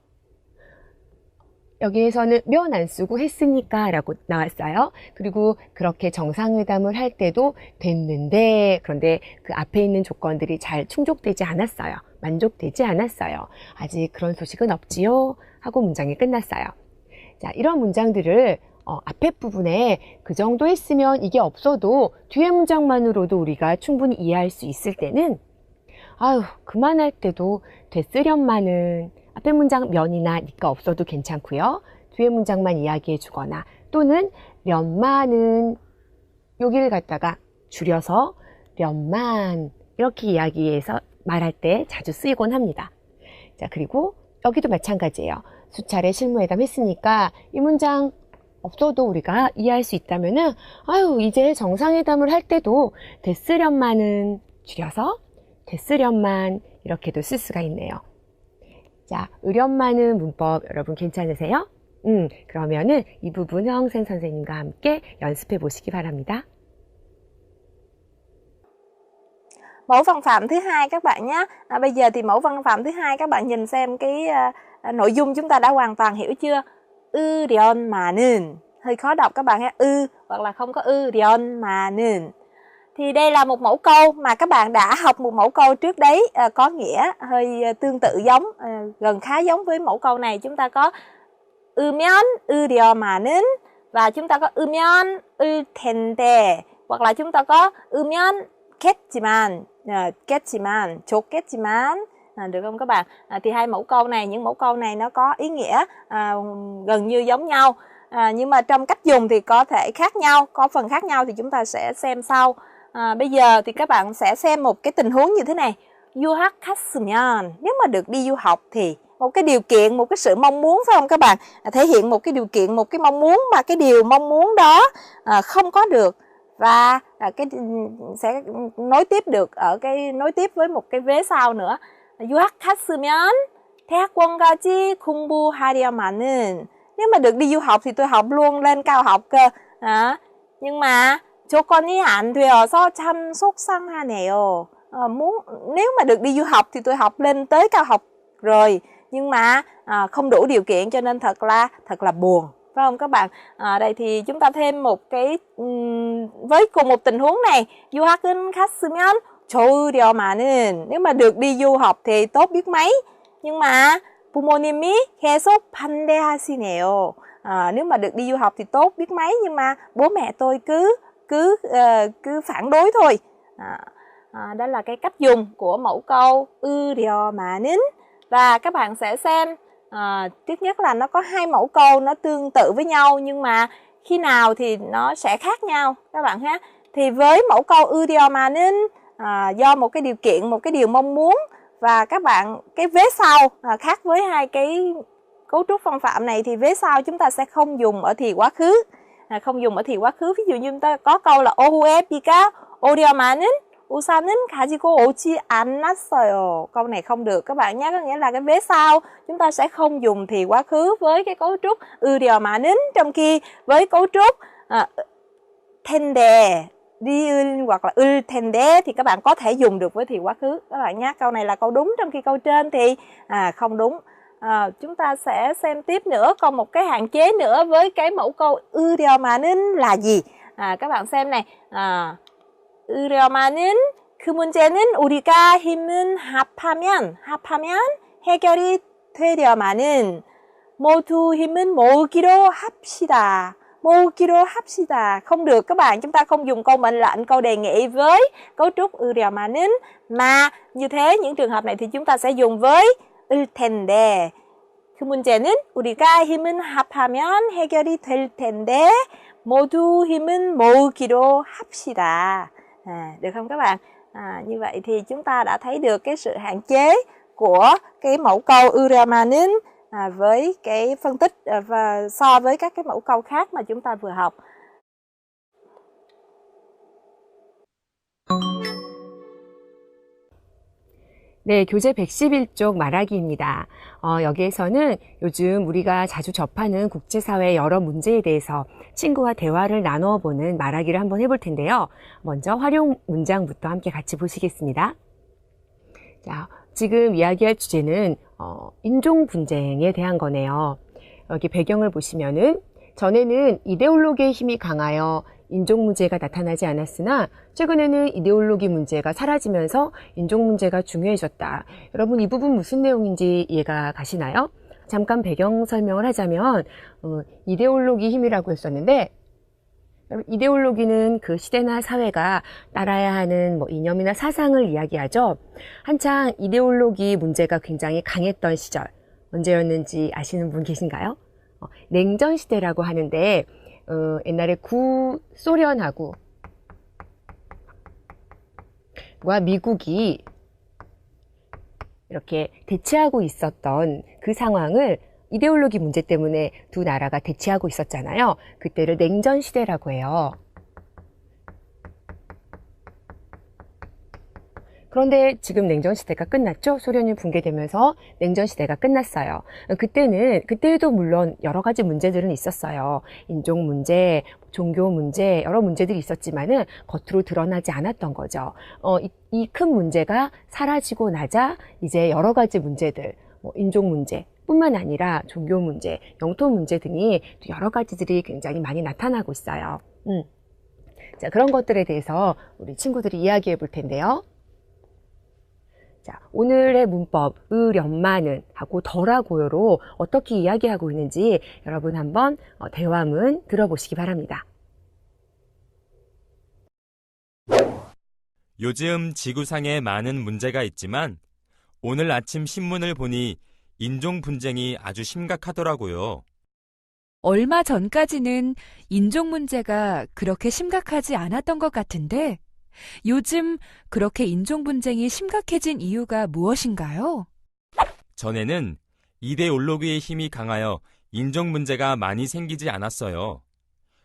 여기에서는 면 안 쓰고 했으니까 라고 나왔어요. 그리고 그렇게 정상회담을 할 때도 됐는데, 그런데 그 앞에 있는 조건들이 잘 충족되지 않았어요. 만족되지 않았어요. 아직 그런 소식은 없지요? 하고 문장이 끝났어요. 자, 이런 문장들을 앞에 부분에 그 정도 했으면 이게 없어도 뒤에 문장만으로도 우리가 충분히 이해할 수 있을 때는 아유, 그만할 때도 됐으련만은 앞에 문장 면이나 니가 없어도 괜찮고요. 뒤에 문장만 이야기해 주거나 또는 련만은 여기를 갖다가 줄여서 련만 이렇게 이야기해서 말할 때 자주 쓰이곤 합니다. 자, 그리고 여기도 마찬가지예요. 수차례 실무회담 했으니까 이 문장 없어도 우리가 이해할 수 있다면은, 아유, 이제 정상회담을 할 때도 됐으련만은 줄여서 됐으련만 이렇게도 쓸 수가 있네요. 자, 으련만은 문법 여러분 괜찮으세요? 그러면은 이 부분 허영생 선생님과 함께 연습해 보시기 바랍니다. Mẫu văn phạm thứ hai các bạn nhé. Bây giờ thì mẫu văn phạm thứ hai các bạn nhìn xem cái nội dung chúng ta đã hoàn toàn hiểu chưa? 으련만은 hơi khó đọc các bạn ha. Hoặc là không có 으련만은. Thì đây là một mẫu câu mà các bạn đã học một mẫu câu trước đấy, có nghĩa hơi tương tự giống, gần khá giống với mẫu câu này. Chúng ta có 으면 으려마는 và chúng ta có 으면 을 텐데, hoặc là chúng ta có 으면 겠지만, 좋겠지만, được không các bạn? Thì hai mẫu câu này, những mẫu câu này nó có ý nghĩa gần như giống nhau, nhưng mà trong cách dùng thì có thể khác nhau, có phần khác nhau thì chúng ta sẽ xem sau. Bây giờ thì các bạn sẽ xem một cái tình huống như thế này. 유학 갔으면, nếu mà được đi du học thì một cái điều kiện, một cái sự mong muốn, phải không các bạn? Thể hiện một cái điều kiện, một cái mong muốn mà cái điều mong muốn đó không có được, và cái sẽ nối tiếp được ở cái nối tiếp với một cái vế sau nữa. 유학 갔으면 대학원까지 공부하려마는, nếu mà được đi du học thì tôi học luôn lên cao học cơ. Nhưng mà 조건이 안 되어서 참 속상하네요. Nếu mà được đi du học thì tôi học lên tới cao học rồi, nhưng mà không đủ điều kiện cho nên thật là buồn, phải không các bạn? Đây thì chúng ta thêm một cái với cùng một tình huống này. 유학은 갔으면 좋으려마는, nếu mà được đi du học thì tốt biết mấy, nhưng mà 부모님이 계속 반대하시네요. Nếu mà được đi du học thì tốt biết mấy, nhưng mà bố mẹ tôi cứ phản đối thôi. Đó là cái cách dùng của mẫu câu 으려마는. Và các bạn sẽ xem, trước nhất là nó có hai mẫu câu nó tương tự với nhau, nhưng mà khi nào thì nó sẽ khác nhau các bạn ha. Thì với mẫu câu 으려마는, do một cái điều kiện, một cái điều mong muốn, và các bạn cái vế sau khác với hai cái cấu trúc văn phạm này, thì vế sau chúng ta sẽ không dùng ở thì quá khứ, không dùng ở thì quá khứ. Ví dụ như chúng ta có câu là 오후에 비가 오려마는 우산은 가지고 오지 않았어요. Câu này không được các bạn nhé, có nghĩa là cái vế sau chúng ta sẽ không dùng thì quá khứ với cái cấu trúc 으려마는, trong khi với cấu trúc 텐데, 리을 hoặc là 을 텐데 thì các bạn có thể dùng được với thì quá khứ các bạn nhé. Câu này là câu đúng, trong khi câu trên thì không đúng. Chúng ta sẽ xem tiếp nữa, còn một cái hạn chế nữa với cái mẫu câu 으려마는 là gì? Các bạn xem này. 으려마는 그 문제는 우리가 힘은 합하면 해결이 되려마는 모두 힘은 모으기로 합시다. Không được các bạn, chúng ta không dùng câu mệnh lệnh, câu đề nghị với cấu trúc 으려마는, mà như thế những trường hợp này thì chúng ta sẽ dùng với 을 텐데. 그 문제는 우리가 힘은 합하면 해결이 될 텐데 모두 힘은 모으기로 합시다. Được không các bạn? Như vậy thì chúng ta đã thấy được cái sự hạn chế của cái mẫu câu 으려마는 với cái phân tích và so với các cái mẫu câu khác mà chúng ta vừa học. 네, 교재 111쪽 말하기입니다. 여기에서는 요즘 우리가 자주 접하는 국제사회 여러 문제에 대해서 친구와 대화를 나누어 보는 말하기를 한번 해볼 텐데요. 먼저 활용 문장부터 함께 같이 보시겠습니다. 자, 지금 이야기할 주제는 인종 분쟁에 대한 거네요. 여기 배경을 보시면은 전에는 이데올로기의 힘이 강하여 인종 문제가 나타나지 않았으나 최근에는 이데올로기 문제가 사라지면서 인종 문제가 중요해졌다. 여러분 이 부분 무슨 내용인지 이해가 가시나요? 잠깐 배경 설명을 하자면 이데올로기 힘이라고 했었는데, 이데올로기는 그 시대나 사회가 따라야 하는 이념이나 사상을 이야기하죠. 한창 이데올로기 문제가 굉장히 강했던 시절, 언제였는지 아시는 분 계신가요? 냉전 시대라고 하는데 구소련하고 미국이 이렇게 대치하고 있었던 그 상황을 이데올로기 문제 때문에 두 나라가 대치하고 있었잖아요. 그때를 냉전 시대라고 해요. 그런데 지금 냉전 시대가 끝났죠? 소련이 붕괴되면서 냉전 시대가 끝났어요. 그때도 물론 여러 가지 문제들은 있었어요. 인종 문제, 종교 문제, 여러 문제들이 있었지만은 겉으로 드러나지 않았던 거죠. 이 큰 문제가 사라지고 나자 이제 여러 가지 문제들, 인종 문제 뿐만 아니라 종교 문제, 영토 문제 등이 또 여러 가지들이 굉장히 많이 나타나고 있어요. 자, 그런 것들에 대해서 우리 친구들이 이야기해 볼 텐데요. 자, 오늘의 문법, 으련마는 하고 덜하고요로 어떻게 이야기하고 있는지 여러분 한번 대화문 들어보시기 바랍니다. 요즘 지구상에 많은 문제가 있지만 오늘 아침 신문을 보니 인종 분쟁이 아주 심각하더라고요. 얼마 전까지는 인종 문제가 그렇게 심각하지 않았던 것 같은데 요즘 그렇게 인종 분쟁이 심각해진 이유가 무엇인가요? 전에는 이데올로기의 힘이 강하여 인종 문제가 많이 생기지 않았어요.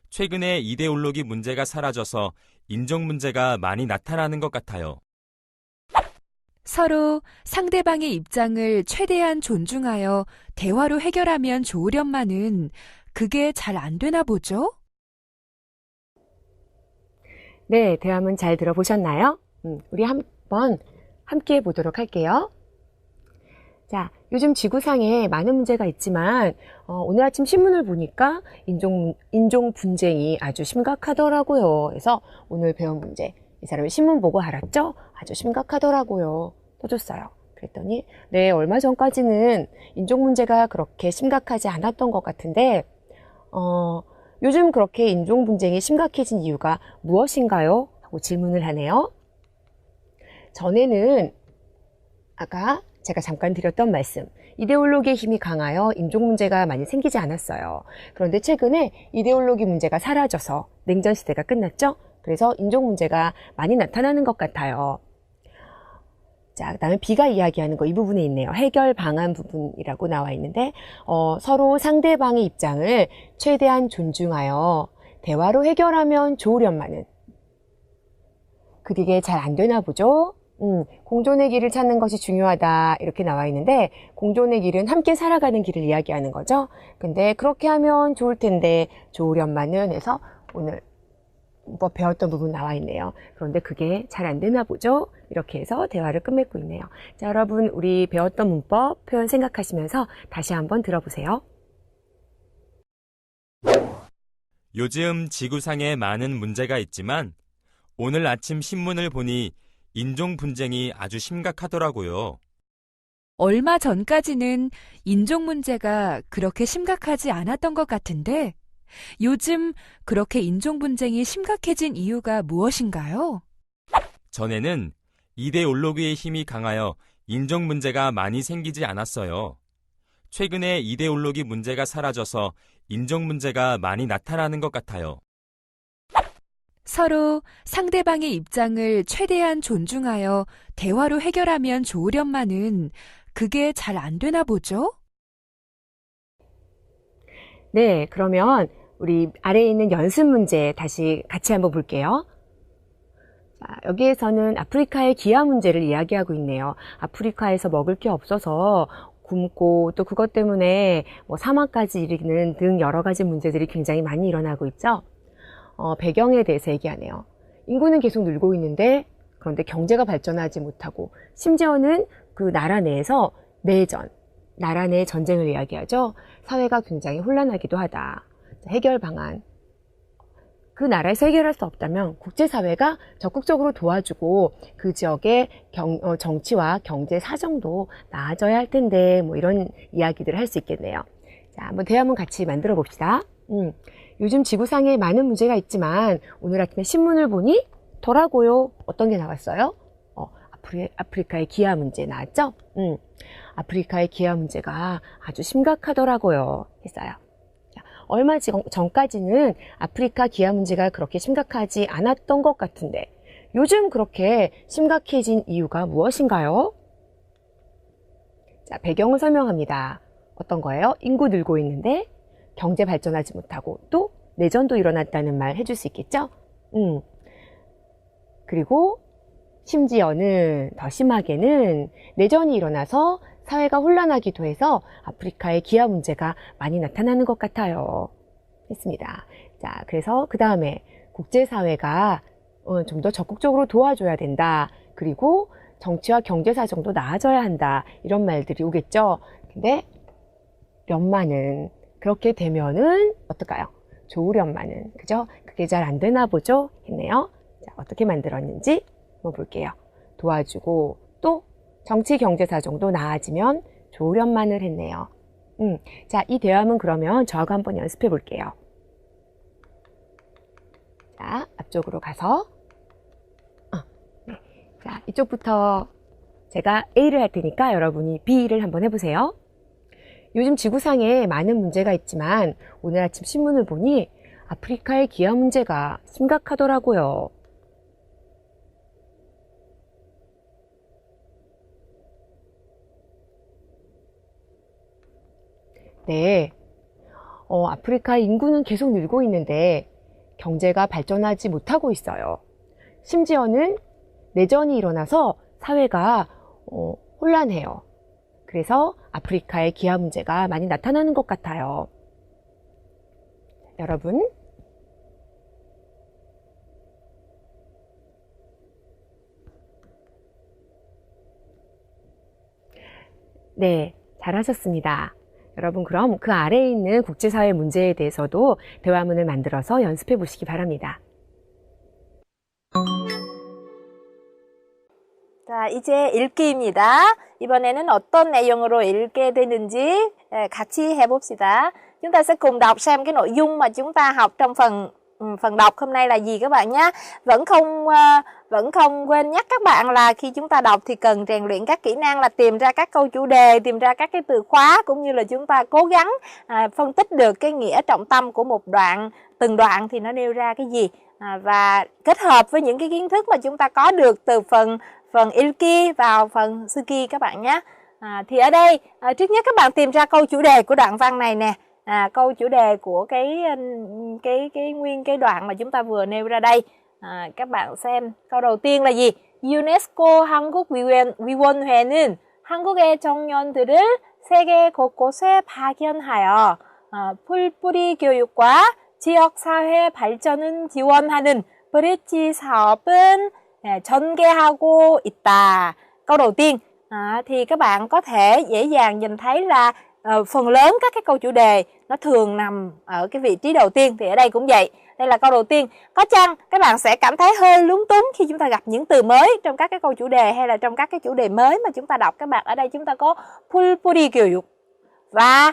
최근에 이데올로기 문제가 사라져서 인종 문제가 많이 나타나는 것 같아요. 서로 상대방의 입장을 최대한 존중하여 대화로 해결하면 좋으련만은 그게 잘 안 되나 보죠? 네, 대화문 잘 들어보셨나요? 우리 한번 함께 보도록 할게요. 자, 요즘 지구상에 많은 문제가 있지만 오늘 아침 신문을 보니까 인종 분쟁이 아주 심각하더라고요. 그래서 오늘 배운 문제, 이 사람이 신문 보고 알았죠? 아주 심각하더라고요. 떠줬어요. 그랬더니 네, 얼마 전까지는 인종 문제가 그렇게 심각하지 않았던 것 같은데 요즘 그렇게 인종 분쟁이 심각해진 이유가 무엇인가요? 하고 질문을 하네요. 전에는 아까 제가 잠깐 드렸던 말씀, 이데올로기의 힘이 강하여 인종 문제가 많이 생기지 않았어요. 그런데 최근에 이데올로기 문제가 사라져서 냉전 시대가 끝났죠? 그래서 인종 문제가 많이 나타나는 것 같아요. 자, 그다음에 B가 이야기하는 거 이 부분에 있네요. 해결 방안 부분이라고 나와 있는데 서로 상대방의 입장을 최대한 존중하여 대화로 해결하면 좋으련만은 그게 잘 안 되나 보죠. 공존의 길을 찾는 것이 중요하다 이렇게 나와 있는데 공존의 길은 함께 살아가는 길을 이야기하는 거죠. 근데 그렇게 하면 좋을 텐데 좋으련만은 해서 오늘 배웠던 부분 나와 있네요. 그런데 그게 잘 안 되나 보죠. 이렇게 해서 대화를 끝맺고 있네요. 자, 여러분 우리 배웠던 문법 표현 생각하시면서 다시 한번 들어보세요. 요즘 지구상에 많은 문제가 있지만 오늘 아침 신문을 보니 인종 분쟁이 아주 심각하더라고요. 얼마 전까지는 인종 문제가 그렇게 심각하지 않았던 것 같은데 요즘 그렇게 인종 분쟁이 심각해진 이유가 무엇인가요? 전에는 이데올로기의 힘이 강하여 인종 문제가 많이 생기지 않았어요. 최근에 이데올로기 문제가 사라져서 인종 문제가 많이 나타나는 것 같아요. 서로 상대방의 입장을 최대한 존중하여 대화로 해결하면 좋으련만은 그게 잘 안 되나 보죠? 네, 그러면 우리 아래에 있는 연습 문제 다시 같이 한번 볼게요. 자, 여기에서는 아프리카의 기아 문제를 이야기하고 있네요. 아프리카에서 먹을 게 없어서 굶고 또 그것 때문에 사망까지 이르는 등 여러 가지 문제들이 굉장히 많이 일어나고 있죠. 배경에 대해서 얘기하네요. 인구는 계속 늘고 있는데 그런데 경제가 발전하지 못하고 심지어는 그 나라 내에서 내전, 나라 내 전쟁을 이야기하죠. 사회가 굉장히 혼란하기도 하다. 해결 방안. 그 나라에서 해결할 수 없다면 국제사회가 적극적으로 도와주고 그 지역의 정치와 경제 사정도 나아져야 할 텐데 이런 이야기들을 할 수 있겠네요. 자, 한번 대화문 같이 만들어 봅시다. 요즘 지구상에 많은 문제가 있지만 오늘 아침에 신문을 보니 더라고요. 어떤 게 나왔어요? 아프리카의 기아 문제 나왔죠? 아프리카의 기아 문제가 아주 심각하더라고요. 했어요. 얼마 전까지는 아프리카 기아 문제가 그렇게 심각하지 않았던 것 같은데 요즘 그렇게 심각해진 이유가 무엇인가요? 자, 배경을 설명합니다. 어떤 거예요? 인구 늘고 있는데 경제 발전하지 못하고 또 내전도 일어났다는 말 해줄 수 있겠죠? 그리고 심지어는 더 심하게는 내전이 일어나서 사회가 혼란하기도 해서 아프리카의 기아 문제가 많이 나타나는 것 같아요. 했습니다. 자, 그래서 그 다음에 국제사회가 좀 더 적극적으로 도와줘야 된다. 그리고 정치와 경제 사정도 나아져야 한다. 이런 말들이 오겠죠. 근데 련마는 그렇게 되면은 어떨까요? 좋으련마는 그죠? 그게 잘 안 되나 보죠? 했네요. 자, 어떻게 만들었는지 한번 볼게요. 도와주고 또 정치 경제 사정도 나아지면 좋으련만을 했네요. 자, 이 대화문 그러면 저하고 한번 연습해 볼게요. 자, 앞쪽으로 가서 네. 자, 이쪽부터 제가 A를 할 테니까 여러분이 B를 한번 해보세요. 요즘 지구상에 많은 문제가 있지만 오늘 아침 신문을 보니 아프리카의 기아 문제가 심각하더라고요. 네, 아프리카 인구는 계속 늘고 있는데 경제가 발전하지 못하고 있어요. 심지어는 내전이 일어나서 사회가 혼란해요. 그래서 아프리카의 기아 문제가 많이 나타나는 것 같아요. 여러분, 네, 잘하셨습니다. 여러분, 그럼 그 아래에 있는 국제사회 문제에 대해서도 대화문을 만들어서 연습해 보시기 바랍니다. 자, 이제 읽기입니다. 이번에는 어떤 내용으로 읽게 되는지 같이 해봅시다. Chúng ta sẽ cùng đọc xem cái nội dung mà chúng ta học trong phần đọc hôm nay là gì các bạn nhé. Vẫn không quên nhắc các bạn là khi chúng ta đọc thì cần rèn luyện các kỹ năng là tìm ra các câu chủ đề, tìm ra các cái từ khóa, cũng như là chúng ta cố gắng phân tích được cái nghĩa trọng tâm của một đoạn, từng đoạn thì nó nêu ra cái gì, và kết hợp với những cái kiến thức mà chúng ta có được từ phần Ilki vào phần Suki các bạn nhé. Thì ở đây trước nhất các bạn tìm ra câu chủ đề của đoạn văn này nè. Câu chủ đề của nguyên cái đoạn mà chúng ta vừa nêu ra đây. Các bạn xem câu đầu tiên là gì? UNESCO 한국위원회는 한국의 청년들을 세계 곳곳에 파견하여 풀뿌리 교육과 지역사회 발전을 지원하는 브릿지 사업은 전개하고 있다. Câu đầu tiên thì các bạn có thể dễ dàng nhìn thấy là phần lớn các cái câu chủ đề nó thường nằm ở cái vị trí đầu tiên, thì ở đây cũng vậy. Đây là câu đầu tiên. Có chăng các bạn sẽ cảm thấy hơi lúng túng khi chúng ta gặp những từ mới trong các cái câu chủ đề hay là trong các cái chủ đề mới mà chúng ta đọc các bạn. Ở đây chúng ta có 풀뿌리 교육 và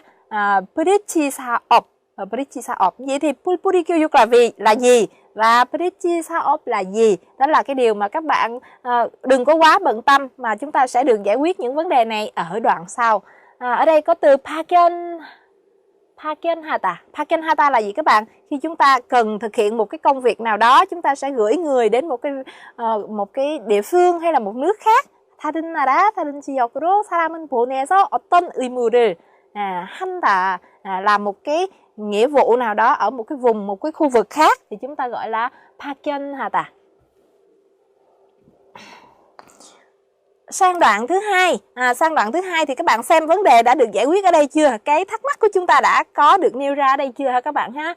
브릿지 사업. 브릿지 사업. Vậy thì 풀뿌리 교육 là gì? Và 브릿지 사업 là gì? Đó là cái điều mà các bạn đừng có quá bận tâm, mà chúng ta sẽ được giải quyết những vấn đề này ở đoạn sau. Ở đây có từ 파견하다. 파견하다 là gì các bạn? Khi chúng ta cần thực hiện một cái công việc nào đó, chúng ta sẽ gửi người đến một cái địa phương hay là một nước khác. 다른 나라, 다른 지역으로 사람을 보내서 어떤 의무를 한다, là một cái nghĩa vụ nào đó ở một cái vùng, một cái khu vực khác thì chúng ta gọi là 파견하다. Sang đoạn thứ hai thì các bạn xem vấn đề đã được giải quyết ở đây chưa? Cái thắc mắc của chúng ta đã có được nêu ra ở đây chưa hả các bạn ha?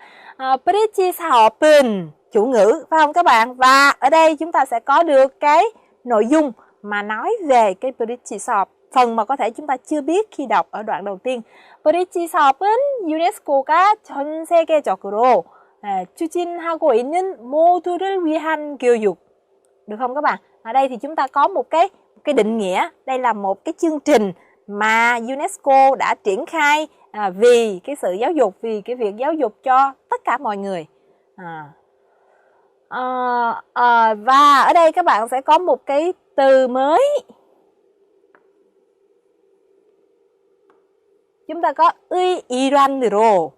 브릿지 사업은 chủ ngữ phải không các bạn? Và ở đây chúng ta sẽ có được cái nội dung mà nói về cái 브릿지 사업, phần mà có thể chúng ta chưa biết khi đọc ở đoạn đầu tiên. 브릿지 사업은 유네스코가 전 세계적으로 추진하고 있는 모두를 위한 교육. Được không các bạn? Ở đây thì chúng ta có một cái định nghĩa. Đây là một cái chương trình mà UNESCO đã triển khai vì cái sự giáo dục, vì cái việc giáo dục cho tất cả mọi người. Và ở đây các bạn sẽ có một cái từ mới. Chúng ta có 일환으로,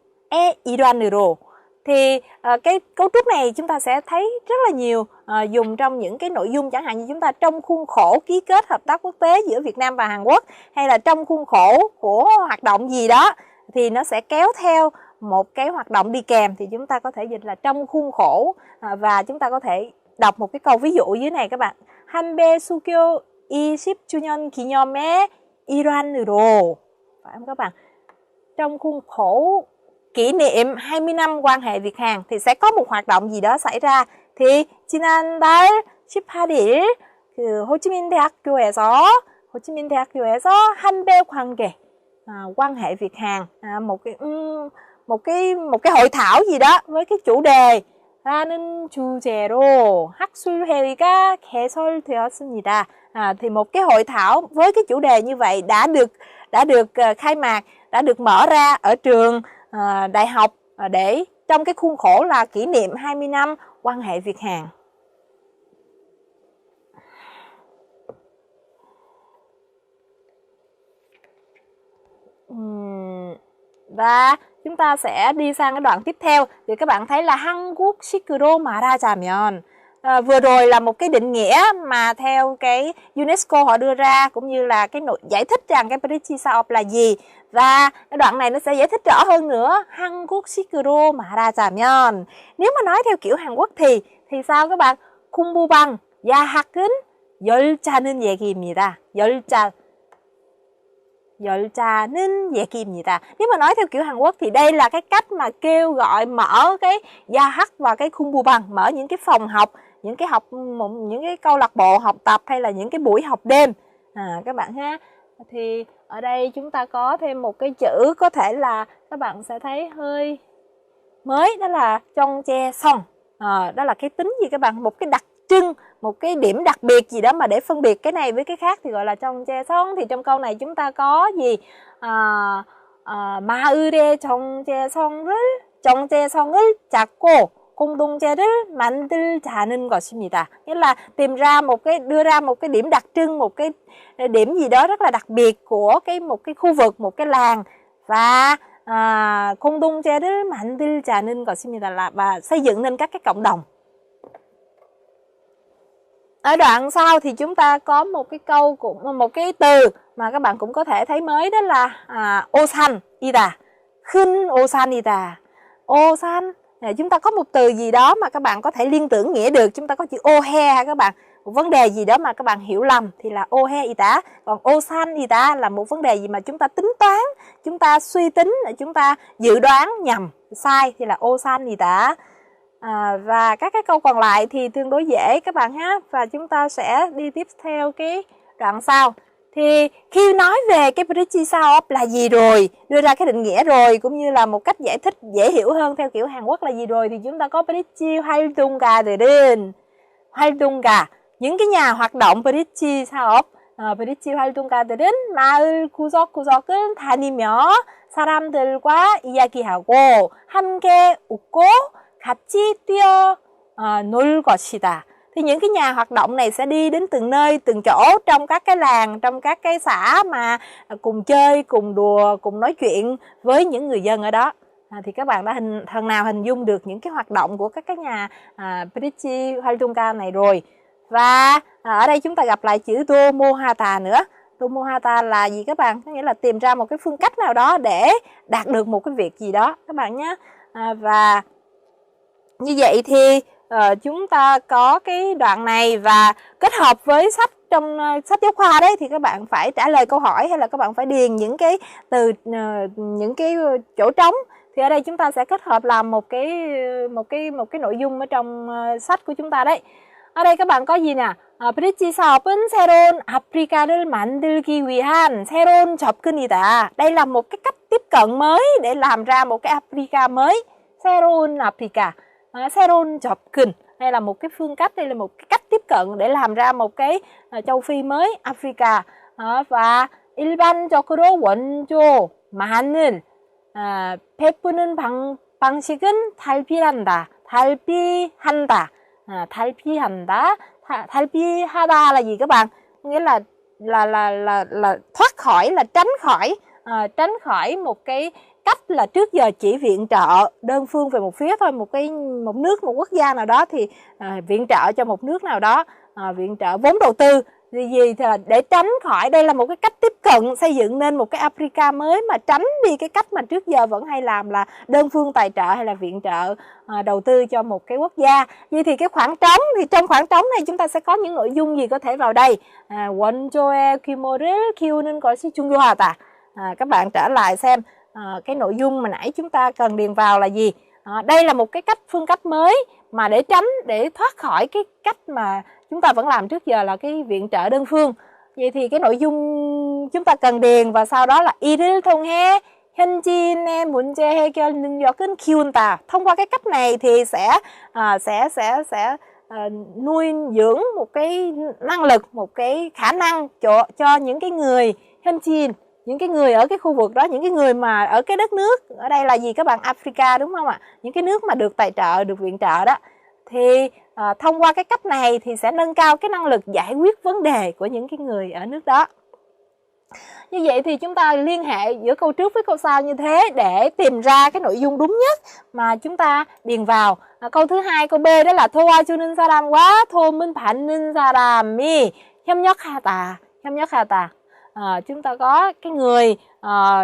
일환으로. Thì cái cấu trúc này chúng ta sẽ thấy rất là nhiều dùng trong những cái nội dung, chẳng hạn như chúng ta trong khuôn khổ ký kết hợp tác quốc tế giữa Việt Nam và Hàn Quốc, hay là trong khuôn khổ của hoạt động gì đó thì nó sẽ kéo theo một cái hoạt động đi kèm, thì chúng ta có thể dịch là trong khuôn khổ. Và chúng ta có thể đọc một cái câu ví dụ dưới này các bạn. 한배 수교 20주년 기념의 일환으로, phải không các bạn? Trong khuôn khổ kỷ niệm 20 năm quan hệ Việt Hàn thì sẽ có một hoạt động gì đó xảy ra. Thì 지난달 18일 그 호치민대학교에서 한배 관계, quan hệ Việt Hàn, một cái hội thảo gì đó với cái chủ đề 라는 주제로 학술회의가 개설되었습니다. Thì một cái hội thảo với cái chủ đề như vậy đã được khai mạc, đã được mở ra ở trường đại học để trong cái khuôn khổ là kỷ niệm 20 năm quan hệ Việt Hàn. Và chúng ta sẽ đi sang cái đoạn tiếp theo. Thì các bạn thấy là 한국식으로 말하자면, vừa rồi là một cái định nghĩa mà theo cái UNESCO họ đưa ra, cũng như là cái giải thích rằng cái Bridge Saop là gì. Và cái đoạn này nó sẽ giải thích rõ hơn nữa. 한국식으로 말하자면, nếu mà nói theo kiểu Hàn Quốc thì sao các bạn? 공부방 야학은 열자는 얘기입니다. 열자는 얘기입니다. Nếu mà nói theo kiểu Hàn Quốc thì đây là cái cách mà kêu gọi mở cái 야학 và cái 공부방, mở những cái phòng học, những cái câu lạc bộ học tập hay là những cái buổi học đêm các bạn ha. Thì ở đây chúng ta có thêm một cái chữ có thể là các bạn sẽ thấy hơi mới, đó là 정체성. Đó là cái tính gì các bạn? Một cái đặc trưng, một cái điểm đặc biệt gì đó mà để phân biệt cái này với cái khác thì gọi là 정체성. Thì trong câu này chúng ta có gì? 마을의 정체성을 찾고 공동체를 만들자는 것입니다. Nghĩa là đưa ra một cái điểm đặc trưng, một cái điểm gì đó rất là đặc biệt của một cái khu vực, một cái làng, và 공동체를 만들자는 것입니다, và xây dựng nên các cái cộng đồng. Ở đoạn sau thì chúng ta có một cái từ mà các bạn cũng có thể thấy mới, đó là 오산이다, 큰 오산이다. 오산, chúng ta có một từ gì đó mà các bạn có thể liên tưởng nghĩa được. Chúng ta có chữ 오해 các bạn, một vấn đề gì đó mà các bạn hiểu lầm thì là 오해이다. Còn 오산이다 là một vấn đề gì mà chúng ta tính toán, chúng ta suy tính, chúng ta dự đoán nhầm, sai thì là 오산이다. Và các cái câu còn lại thì tương đối dễ các bạn ha. Và chúng ta sẽ đi tiếp theo cái đoạn sau. Thì khi nói về cái Bridge Saop là gì rồi, đưa ra cái định nghĩa rồi, cũng như là một cách giải thích dễ hiểu hơn theo kiểu Hàn Quốc là gì rồi, thì chúng ta có Bridge 활동가들은, những cái nhà hoạt động Bridge Saop, Bridge 활동가들은 마을 구석구석을 다니며 사람들과 이야기하고 함께 웃고 같이 뛰어 놀 것이다. Thì những cái nhà hoạt động này sẽ đi đến từng nơi, từng chỗ trong các cái làng, trong các cái xã mà cùng chơi, cùng đùa, cùng nói chuyện với những người dân ở đó. Thì các bạn đã phần nào hình dung được những cái hoạt động của các cái nhà Bridge 활동가 này rồi. Và ở đây chúng ta gặp lại chữ 도모하다 nữa. 도모하다 là gì các bạn? Có nghĩa là tìm ra một cái phương cách nào đó để đạt được một cái việc gì đó các bạn nhé. Và như vậy thì chúng ta có cái đoạn này, và kết hợp với sách trong sách giáo khoa đấy thì các bạn phải trả lời câu hỏi, hay là các bạn phải điền những cái từ, những cái chỗ trống. Thì ở đây chúng ta sẽ kết hợp làm một cái nội dung ở trong sách của chúng ta đấy. Ở đây các bạn có gì nè? Bridge 사업은 새로운 아프리카를 만들기 위한 새로운 접근이다. Đây là một cái cách tiếp cận mới để làm ra một cái Africa mới. 새로운 아프리카, 새로운 접근. Đây là một cái phương cách, đây là một cái cách tiếp cận để làm ra một cái châu Phi mới, Africa. Và 일반적으로 원조만을 베푸는 방식은 달피한다. 달피하다 là gì các bạn? Nghĩa là thoát khỏi, là tránh khỏi tránh khỏi một cái cách là trước giờ chỉ viện trợ đơn phương về một phía thôi, một nước, một quốc gia nào đó thì viện trợ cho một nước nào đó, viện trợ vốn đầu tư gì thì để tránh khỏi, đây là một cái cách tiếp cận xây dựng nên một cái Africa mới mà tránh đi cái cách mà trước giờ vẫn hay làm là đơn phương tài trợ hay là viện trợ đầu tư cho một cái quốc gia. Vậy thì cái khoảng trống, thì trong khoảng trống này chúng ta sẽ có những nội dung gì có thể vào đây? 원조의 규모를 키우는 것이 중요하다. Các bạn trở lại xem cái nội dung mà nãy chúng ta cần điền vào là gì. Đây là một cái phương cách mới mà để thoát khỏi cái cách mà chúng ta vẫn làm trước giờ là cái viện trợ đơn phương. Vậy thì cái nội dung chúng ta cần điền và sau đó là 이를 통해 현지인의 문제 해결 능력은 키운다. Thông qua cái cách này thì sẽ nuôi dưỡng một cái năng lực, một cái khả năng cho những cái người 현지인, những cái người ở cái khu vực đó, những cái người mà ở cái đất nước, ở đây là gì các bạn, Africa đúng không ạ? Những cái nước mà được tài trợ, được viện trợ đó, thì thông qua cái cách này thì sẽ nâng cao cái năng lực giải quyết vấn đề của những cái người ở nước đó. Như vậy thì chúng ta liên hệ giữa câu trước với câu sau như thế để tìm ra cái nội dung đúng nhất mà chúng ta điền vào. Câu thứ hai, câu B đó là 도와주는 사람과 도움을 받는 사람이 협력하다. Chúng ta có cái người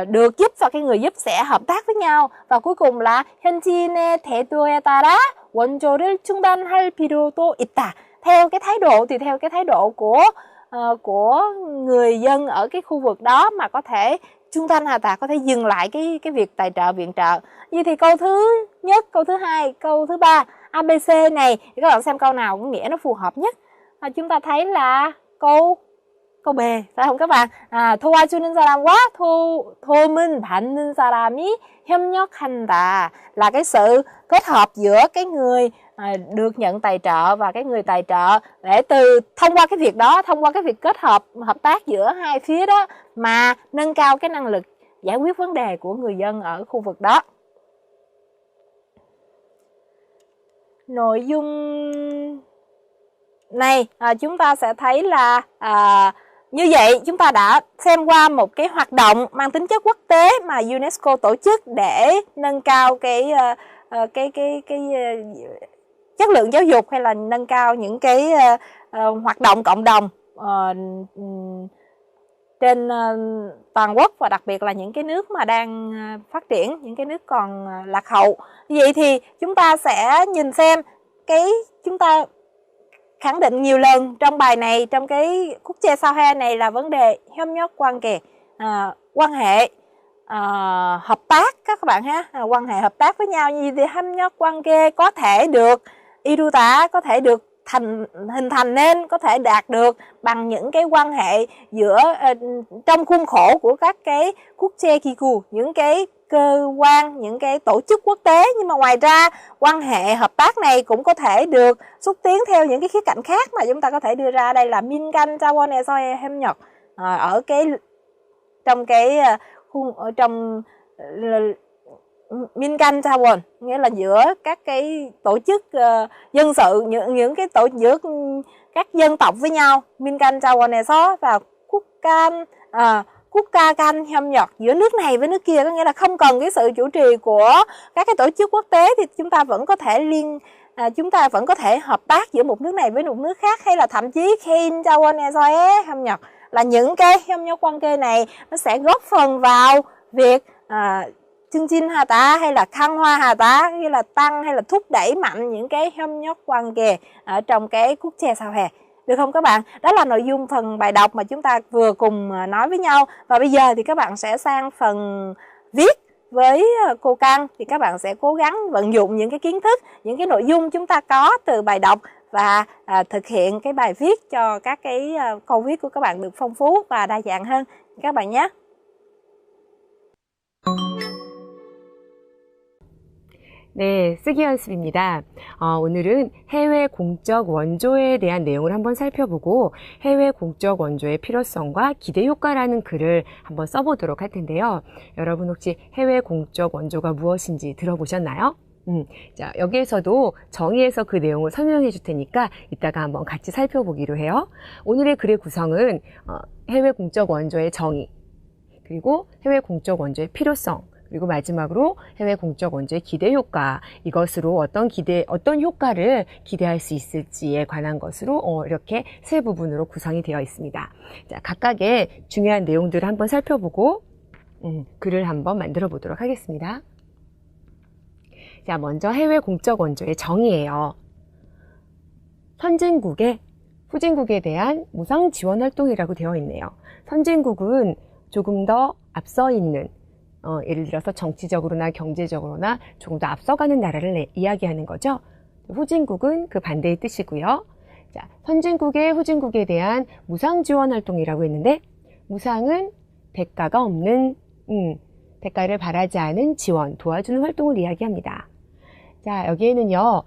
được giúp và cái người giúp sẽ hợp tác với nhau. Và cuối cùng là 현지인의 태도에 따라 원조를 중단할 필요도 있다. Theo cái thái độ thì theo cái thái độ của người dân ở cái khu vực đó mà có thể 중단하다, có thể dừng lại cái việc tài trợ viện trợ. Vậy thì câu thứ nhất, câu thứ hai, câu thứ ba, ABC này thì các bạn xem câu nào cũng nghĩa nó phù hợp nhất. Chúng ta thấy là câu B, phải không các bạn? 도와주는 사람과 도움을 받는 사람이 협력한다 là cái sự kết hợp giữa cái người được nhận tài trợ và cái người tài trợ, để thông qua cái việc đó, thông qua cái việc kết hợp hợp tác giữa hai phía đó mà nâng cao cái năng lực giải quyết vấn đề của người dân ở khu vực đó. Nội dung này chúng ta sẽ thấy là như vậy chúng ta đã xem qua một cái hoạt động mang tính chất quốc tế mà UNESCO tổ chức để nâng cao cái chất lượng giáo dục hay là nâng cao những cái hoạt động cộng đồng trên toàn quốc, và đặc biệt là những cái nước mà đang phát triển, những cái nước còn lạc hậu. Vậy thì chúng ta sẽ nhìn xem chúng ta khẳng định nhiều lần trong bài này, trong cái 국제 사회 này là vấn đề 협력 관계, quan hệ hợp tác các bạn ha, quan hệ hợp tác với nhau. Như thì 협력 관계 có thể được 이루다, có thể được hình thành nên, có thể đạt được bằng những cái quan hệ giữa trong khuôn khổ của các cái 국제기구, những cái cơ quan, những cái tổ chức quốc tế. Nhưng mà ngoài ra quan hệ hợp tác này cũng có thể được xúc tiến theo những cái khía cạnh khác mà chúng ta có thể đưa ra. Đây là 민간 차원에서의 협력, ở trong 민간 차원, nghĩa là giữa các cái tổ chức dân sự, những cái giữa các dân tộc với nhau. 민간 차원에서 và 국가 간 협력, giữa nước này với nước kia, có nghĩa là không cần cái sự chủ trì của các cái tổ chức quốc tế thì chúng ta vẫn có thể hợp tác giữa một nước này với một nước khác, hay là thậm chí 개인 차원에서의 협력 là những cái 협력 관계 này nó sẽ góp phần vào việc 증진하다 hay là 강화하다, nghĩa là tăng hay là thúc đẩy mạnh những cái 협력 관계 ở trong cái 국제 사회. Được không các bạn? Đó là nội dung phần bài đọc mà chúng ta vừa cùng nói với nhau. Và bây giờ thì các bạn sẽ sang phần viết với cô Căng. Thì các bạn sẽ cố gắng vận dụng những cái kiến thức, những cái nội dung chúng ta có từ bài đọc và thực hiện cái bài viết cho các cái câu viết của các bạn được phong phú và đa dạng hơn các bạn nhé. 네, 쓰기 연습입니다. 오늘은 해외 공적 원조에 대한 내용을 한번 살펴보고 해외 공적 원조의 필요성과 기대 효과라는 글을 한번 써보도록 할 텐데요. 여러분 혹시 해외 공적 원조가 무엇인지 들어보셨나요? 자, 여기에서도 정의해서 그 내용을 설명해 줄 테니까 이따가 한번 같이 살펴보기로 해요. 오늘의 글의 구성은 해외 공적 원조의 정의, 그리고 해외 공적 원조의 필요성, 그리고 마지막으로 해외 공적 원조의 기대 효과, 이것으로 어떤 효과를 기대할 수 있을지에 관한 것으로 이렇게 세 부분으로 구성이 되어 있습니다. 자, 각각의 중요한 내용들을 한번 살펴보고 글을 한번 만들어 보도록 하겠습니다. 자, 먼저 해외 공적 원조의 정의예요. 선진국의 후진국에 대한 무상 지원 활동이라고 되어 있네요. 선진국은 조금 더 앞서 있는, 예를 들어서 정치적으로나 경제적으로나 조금 더 앞서가는 나라를 이야기하는 거죠. 후진국은 그 반대의 뜻이고요. 자, 선진국의 후진국에 대한 무상 지원 활동이라고 했는데, 무상은 대가가 없는, 대가를 바라지 않은 지원, 도와주는 활동을 이야기합니다. 자, 여기에는요,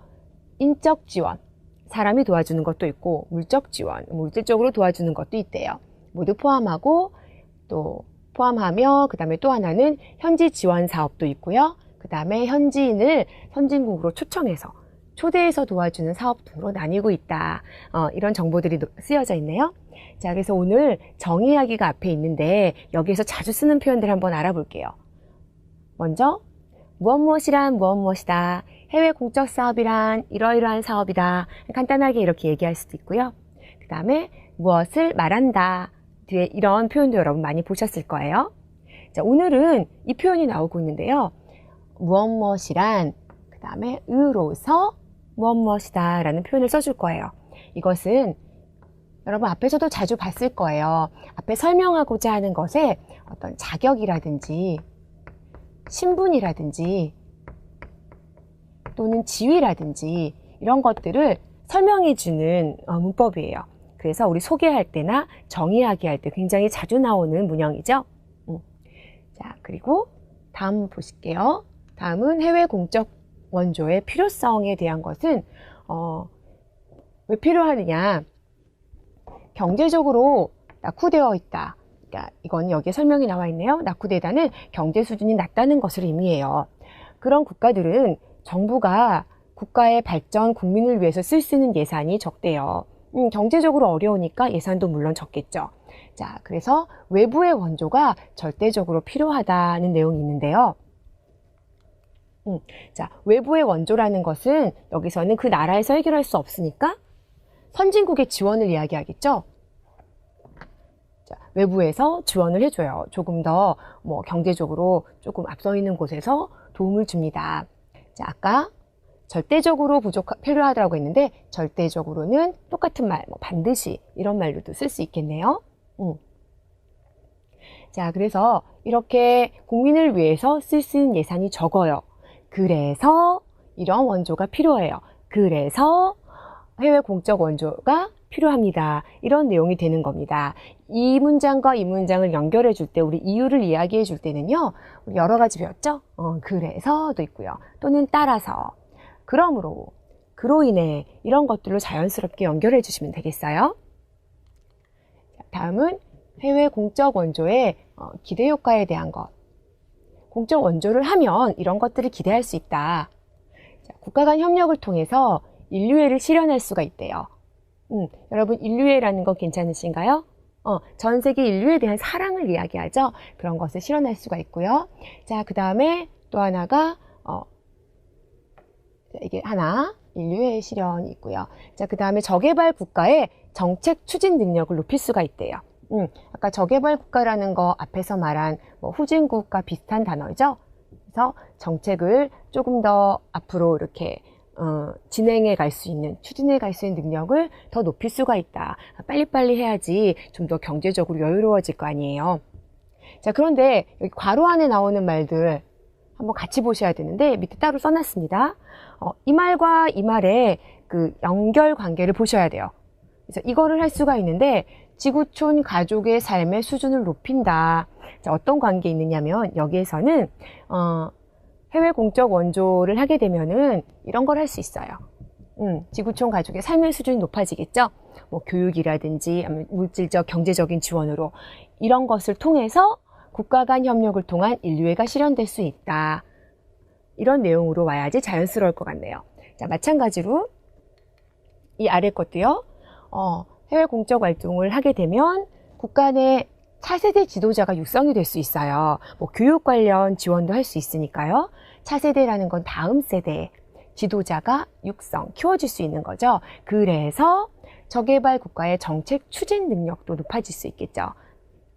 인적 지원, 사람이 도와주는 것도 있고, 물적 지원, 물질적으로 도와주는 것도 있대요. 모두 포함하며, 그 다음에 또 하나는 현지 지원 사업도 있고요. 그 다음에 현지인을 선진국으로 초대해서 도와주는 사업 등으로 나뉘고 있다. 이런 정보들이 쓰여져 있네요. 자, 그래서 오늘 정의하기가 앞에 있는데, 여기에서 자주 쓰는 표현들 한번 알아볼게요. 먼저, 무엇이란 무엇이다. 해외 공적 사업이란 이러이러한 사업이다. 간단하게 이렇게 얘기할 수도 있고요. 그 다음에 무엇을 말한다. 뒤에 이런 표현도 여러분 많이 보셨을 거예요. 자, 오늘은 이 표현이 나오고 있는데요. 무엇이란, 그 다음에 으로서 무엇이다 라는 표현을 써줄 거예요. 이것은 여러분 앞에서도 자주 봤을 거예요. 앞에 설명하고자 하는 것에 어떤 자격이라든지 신분이라든지 또는 지위라든지 이런 것들을 설명해주는 문법이에요. 그래서 우리 소개할 때나 정의하기 할 때 굉장히 자주 나오는 문형이죠. 자, 그리고 다음 보실게요. 다음은 해외 공적 원조의 필요성에 대한 것은 왜 필요하느냐. 경제적으로 낙후되어 있다. 그러니까 이건 여기에 설명이 나와 있네요. 낙후되다는 경제 수준이 낮다는 것을 의미해요. 그런 국가들은 정부가 국가의 발전, 국민을 위해서 쓸 수 있는 예산이 적대요. 경제적으로 어려우니까 예산도 물론 적겠죠. 자, 그래서 외부의 원조가 절대적으로 필요하다는 내용이 있는데요. 자, 외부의 원조라는 것은 여기서는 그 나라에서 해결할 수 없으니까 선진국의 지원을 이야기하겠죠. 자, 외부에서 지원을 해줘요. 조금 더 경제적으로 조금 앞서 있는 곳에서 도움을 줍니다. 자, 아까 절대적으로 필요하다고 했는데 절대적으로는 똑같은 말, 반드시 이런 말로도 쓸 수 있겠네요. 자, 그래서 이렇게 국민을 위해서 쓸 수 있는 예산이 적어요. 그래서 이런 원조가 필요해요. 그래서 해외 공적 원조가 필요합니다. 이런 내용이 되는 겁니다. 이 문장과 이 문장을 연결해 줄 때 우리 이유를 이야기해 줄 때는요. 우리 여러 가지 배웠죠? 그래서도 있고요. 또는 따라서, 그러므로, 그로 인해 이런 것들로 자연스럽게 연결해 주시면 되겠어요. 다음은 해외 공적 원조의 기대 효과에 대한 것. 공적 원조를 하면 이런 것들을 기대할 수 있다. 자, 국가 간 협력을 통해서 인류애를 실현할 수가 있대요. 여러분 인류애라는 거 괜찮으신가요? 전 세계 인류에 대한 사랑을 이야기하죠. 그런 것을 실현할 수가 있고요. 자, 그 다음에 또 하나가 이게 하나 인류애 실현이 있고요. 자, 그 다음에 저개발 국가의 정책 추진 능력을 높일 수가 있대요. 아까 저개발 국가라는 거 앞에서 말한 후진국과 비슷한 단어죠. 그래서 정책을 조금 더 앞으로 이렇게 진행해 갈 수 있는, 추진해 갈 수 있는 능력을 더 높일 수가 있다. 빨리빨리 해야지 좀 더 경제적으로 여유로워질 거 아니에요. 자, 그런데 여기 괄호 안에 나오는 말들 한번 같이 보셔야 되는데 밑에 따로 써놨습니다. 이 말과 이 말의 그 연결 관계를 보셔야 돼요. 그래서 이거를 할 수가 있는데 지구촌 가족의 삶의 수준을 높인다. 자, 어떤 관계 있느냐면 여기에서는 해외 공적 원조를 하게 되면은 이런 걸 할 수 있어요. 지구촌 가족의 삶의 수준이 높아지겠죠. 교육이라든지 물질적, 경제적인 지원으로 이런 것을 통해서 국가 간 협력을 통한 인류애가 실현될 수 있다. 이런 내용으로 와야지 자연스러울 것 같네요. 자, 마찬가지로 이 아래 것도요. 해외 공적 활동을 하게 되면 국가 내 차세대 지도자가 육성이 될 수 있어요. 뭐 교육 관련 지원도 할 수 있으니까요. 차세대라는 건 다음 세대 지도자가 육성, 키워질 수 있는 거죠. 그래서 저개발 국가의 정책 추진 능력도 높아질 수 있겠죠.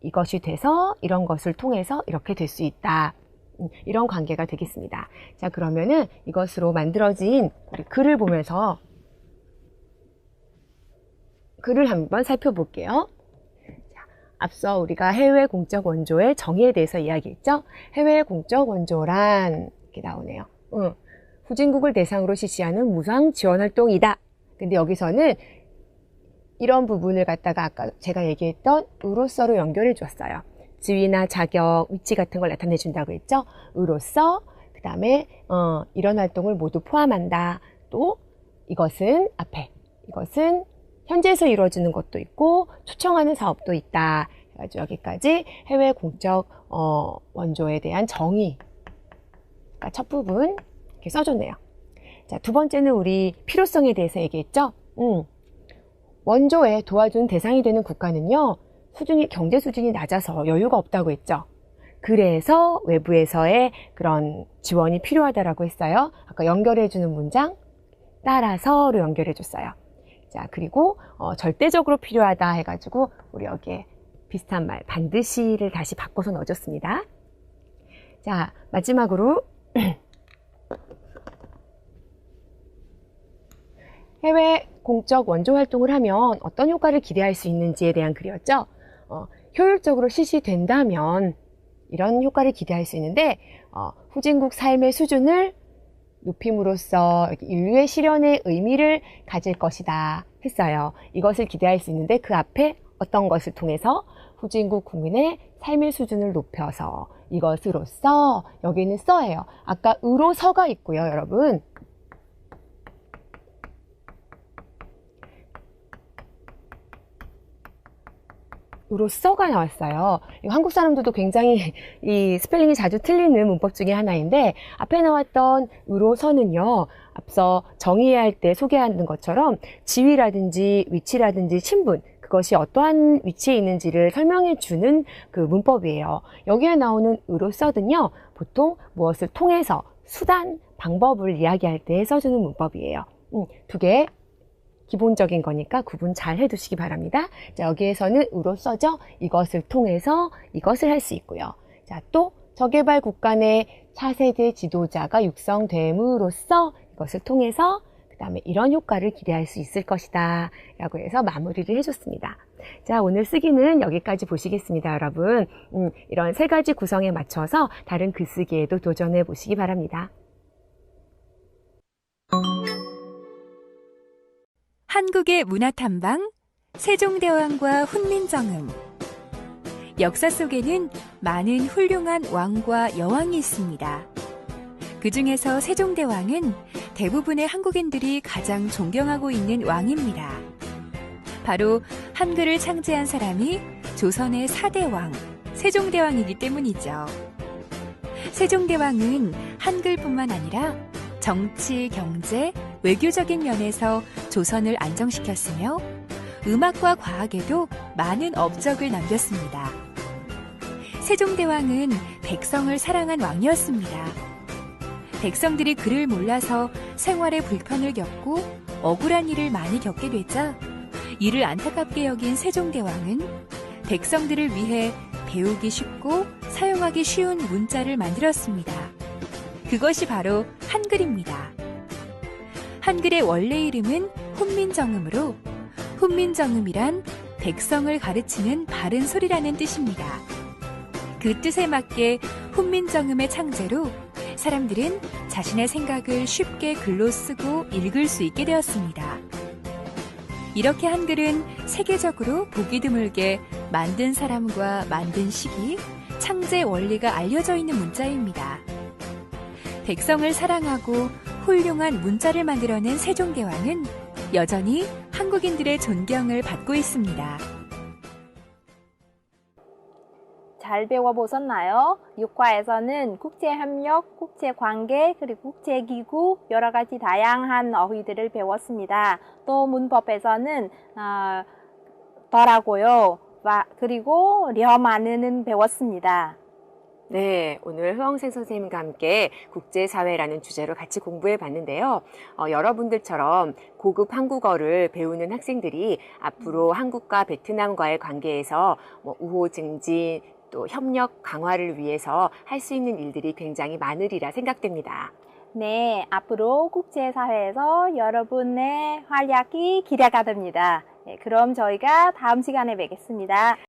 이것이 돼서 이런 것을 통해서 이렇게 될 수 있다. 이런 관계가 되겠습니다. 자, 그러면은 이것으로 만들어진 우리 글을 보면서 글을 한번 살펴볼게요. 자, 앞서 우리가 해외 공적 원조의 정의에 대해서 이야기했죠. 해외 공적 원조란 이렇게 나오네요. 후진국을 대상으로 실시하는 무상 지원 활동이다. 근데 여기서는 이런 부분을 갖다가 아까 제가 얘기했던 으로서로 연결해 줬어요. 지위나 자격, 위치 같은 걸 나타내 준다고 했죠. 으로서, 그 다음에 이런 활동을 모두 포함한다. 또 이것은 앞에, 이것은 현지에서 이루어지는 것도 있고 초청하는 사업도 있다. 그래가지고 여기까지 해외 공적 원조에 대한 정의, 그러니까 첫 부분 이렇게 써줬네요. 자, 두 번째는 우리 필요성에 대해서 얘기했죠. 원조에 도와준 대상이 되는 국가는요, 경제 수준이 낮아서 여유가 없다고 했죠. 그래서 외부에서의 그런 지원이 필요하다라고 했어요. 아까 연결해주는 문장, 따라서로 연결해줬어요. 자, 그리고 절대적으로 필요하다 해가지고 우리 여기에 비슷한 말, 반드시를 다시 바꿔서 넣어줬습니다. 자, 마지막으로 해외 공적 원조 활동을 하면 어떤 효과를 기대할 수 있는지에 대한 글이었죠. 효율적으로 실시된다면 이런 효과를 기대할 수 있는데 후진국 삶의 수준을 높임으로써 인류의 실현의 의미를 가질 것이다 했어요. 이것을 기대할 수 있는데 그 앞에 어떤 것을 통해서 후진국 국민의 삶의 수준을 높여서 이것으로써, 여기는 써예요. 아까 으로서가 있고요, 여러분. 으로써가 나왔어요. 한국 사람들도 굉장히 이 스펠링이 자주 틀리는 문법 중에 하나인데, 앞에 나왔던 으로서는요, 앞서 정의할 때 소개하는 것처럼 지위라든지 위치라든지 신분, 그것이 어떠한 위치에 있는지를 설명해 주는 그 문법이에요. 여기에 나오는 으로써는요, 보통 무엇을 통해서 수단, 방법을 이야기할 때 써주는 문법이에요. 두 개 기본적인 거니까 구분 잘 해두시기 바랍니다. 자, 여기에서는 으로써죠. 이것을 통해서 이것을 할 수 있고요. 자, 또 저개발 국가 내 차세대 지도자가 육성됨으로써 이것을 통해서 그 다음에 이런 효과를 기대할 수 있을 것이다 라고 해서 마무리를 해줬습니다. 자, 오늘 쓰기는 여기까지 보시겠습니다, 여러분. 이런 세 가지 구성에 맞춰서 다른 글쓰기에도 도전해 보시기 바랍니다. 한국의 문화탐방, 세종대왕과 훈민정음. 역사 속에는 많은 훌륭한 왕과 여왕이 있습니다. 그 중에서 세종대왕은 대부분의 한국인들이 가장 존경하고 있는 왕입니다. 바로 한글을 창제한 사람이 조선의 4대 왕, 세종대왕이기 때문이죠. 세종대왕은 한글뿐만 아니라 정치, 경제, 외교적인 면에서 조선을 안정시켰으며 음악과 과학에도 많은 업적을 남겼습니다. 세종대왕은 백성을 사랑한 왕이었습니다. 백성들이 그를 몰라서 생활에 불편을 겪고 억울한 일을 많이 겪게 되자 이를 안타깝게 여긴 세종대왕은 백성들을 위해 배우기 쉽고 사용하기 쉬운 문자를 만들었습니다. 그것이 바로 한글입니다. 한글의 원래 이름은 훈민정음으로 훈민정음이란 백성을 가르치는 바른 소리라는 뜻입니다. 그 뜻에 맞게 훈민정음의 창제로 사람들은 자신의 생각을 쉽게 글로 쓰고 읽을 수 있게 되었습니다. 이렇게 한글은 세계적으로 보기 드물게 만든 사람과 만든 시기, 창제 원리가 알려져 있는 문자입니다. 백성을 사랑하고 훌륭한 문자를 만들어낸 세종대왕은 여전히 한국인들의 존경을 받고 있습니다. 잘 배워보셨나요? 6과에서는 국제협력, 국제관계, 그리고 국제기구 여러 가지 다양한 어휘들을 배웠습니다. 또 문법에서는 더라고요. 그리고 려마는 배웠습니다. 네, 오늘 허영생 선생님과 함께 국제사회라는 주제로 같이 공부해 봤는데요. 여러분들처럼 고급 한국어를 배우는 학생들이 앞으로 한국과 베트남과의 관계에서 우호 증진, 또 협력 강화를 위해서 할 수 있는 일들이 굉장히 많으리라 생각됩니다. 네, 앞으로 국제사회에서 여러분의 활약이 기대가 됩니다. 네, 그럼 저희가 다음 시간에 뵙겠습니다.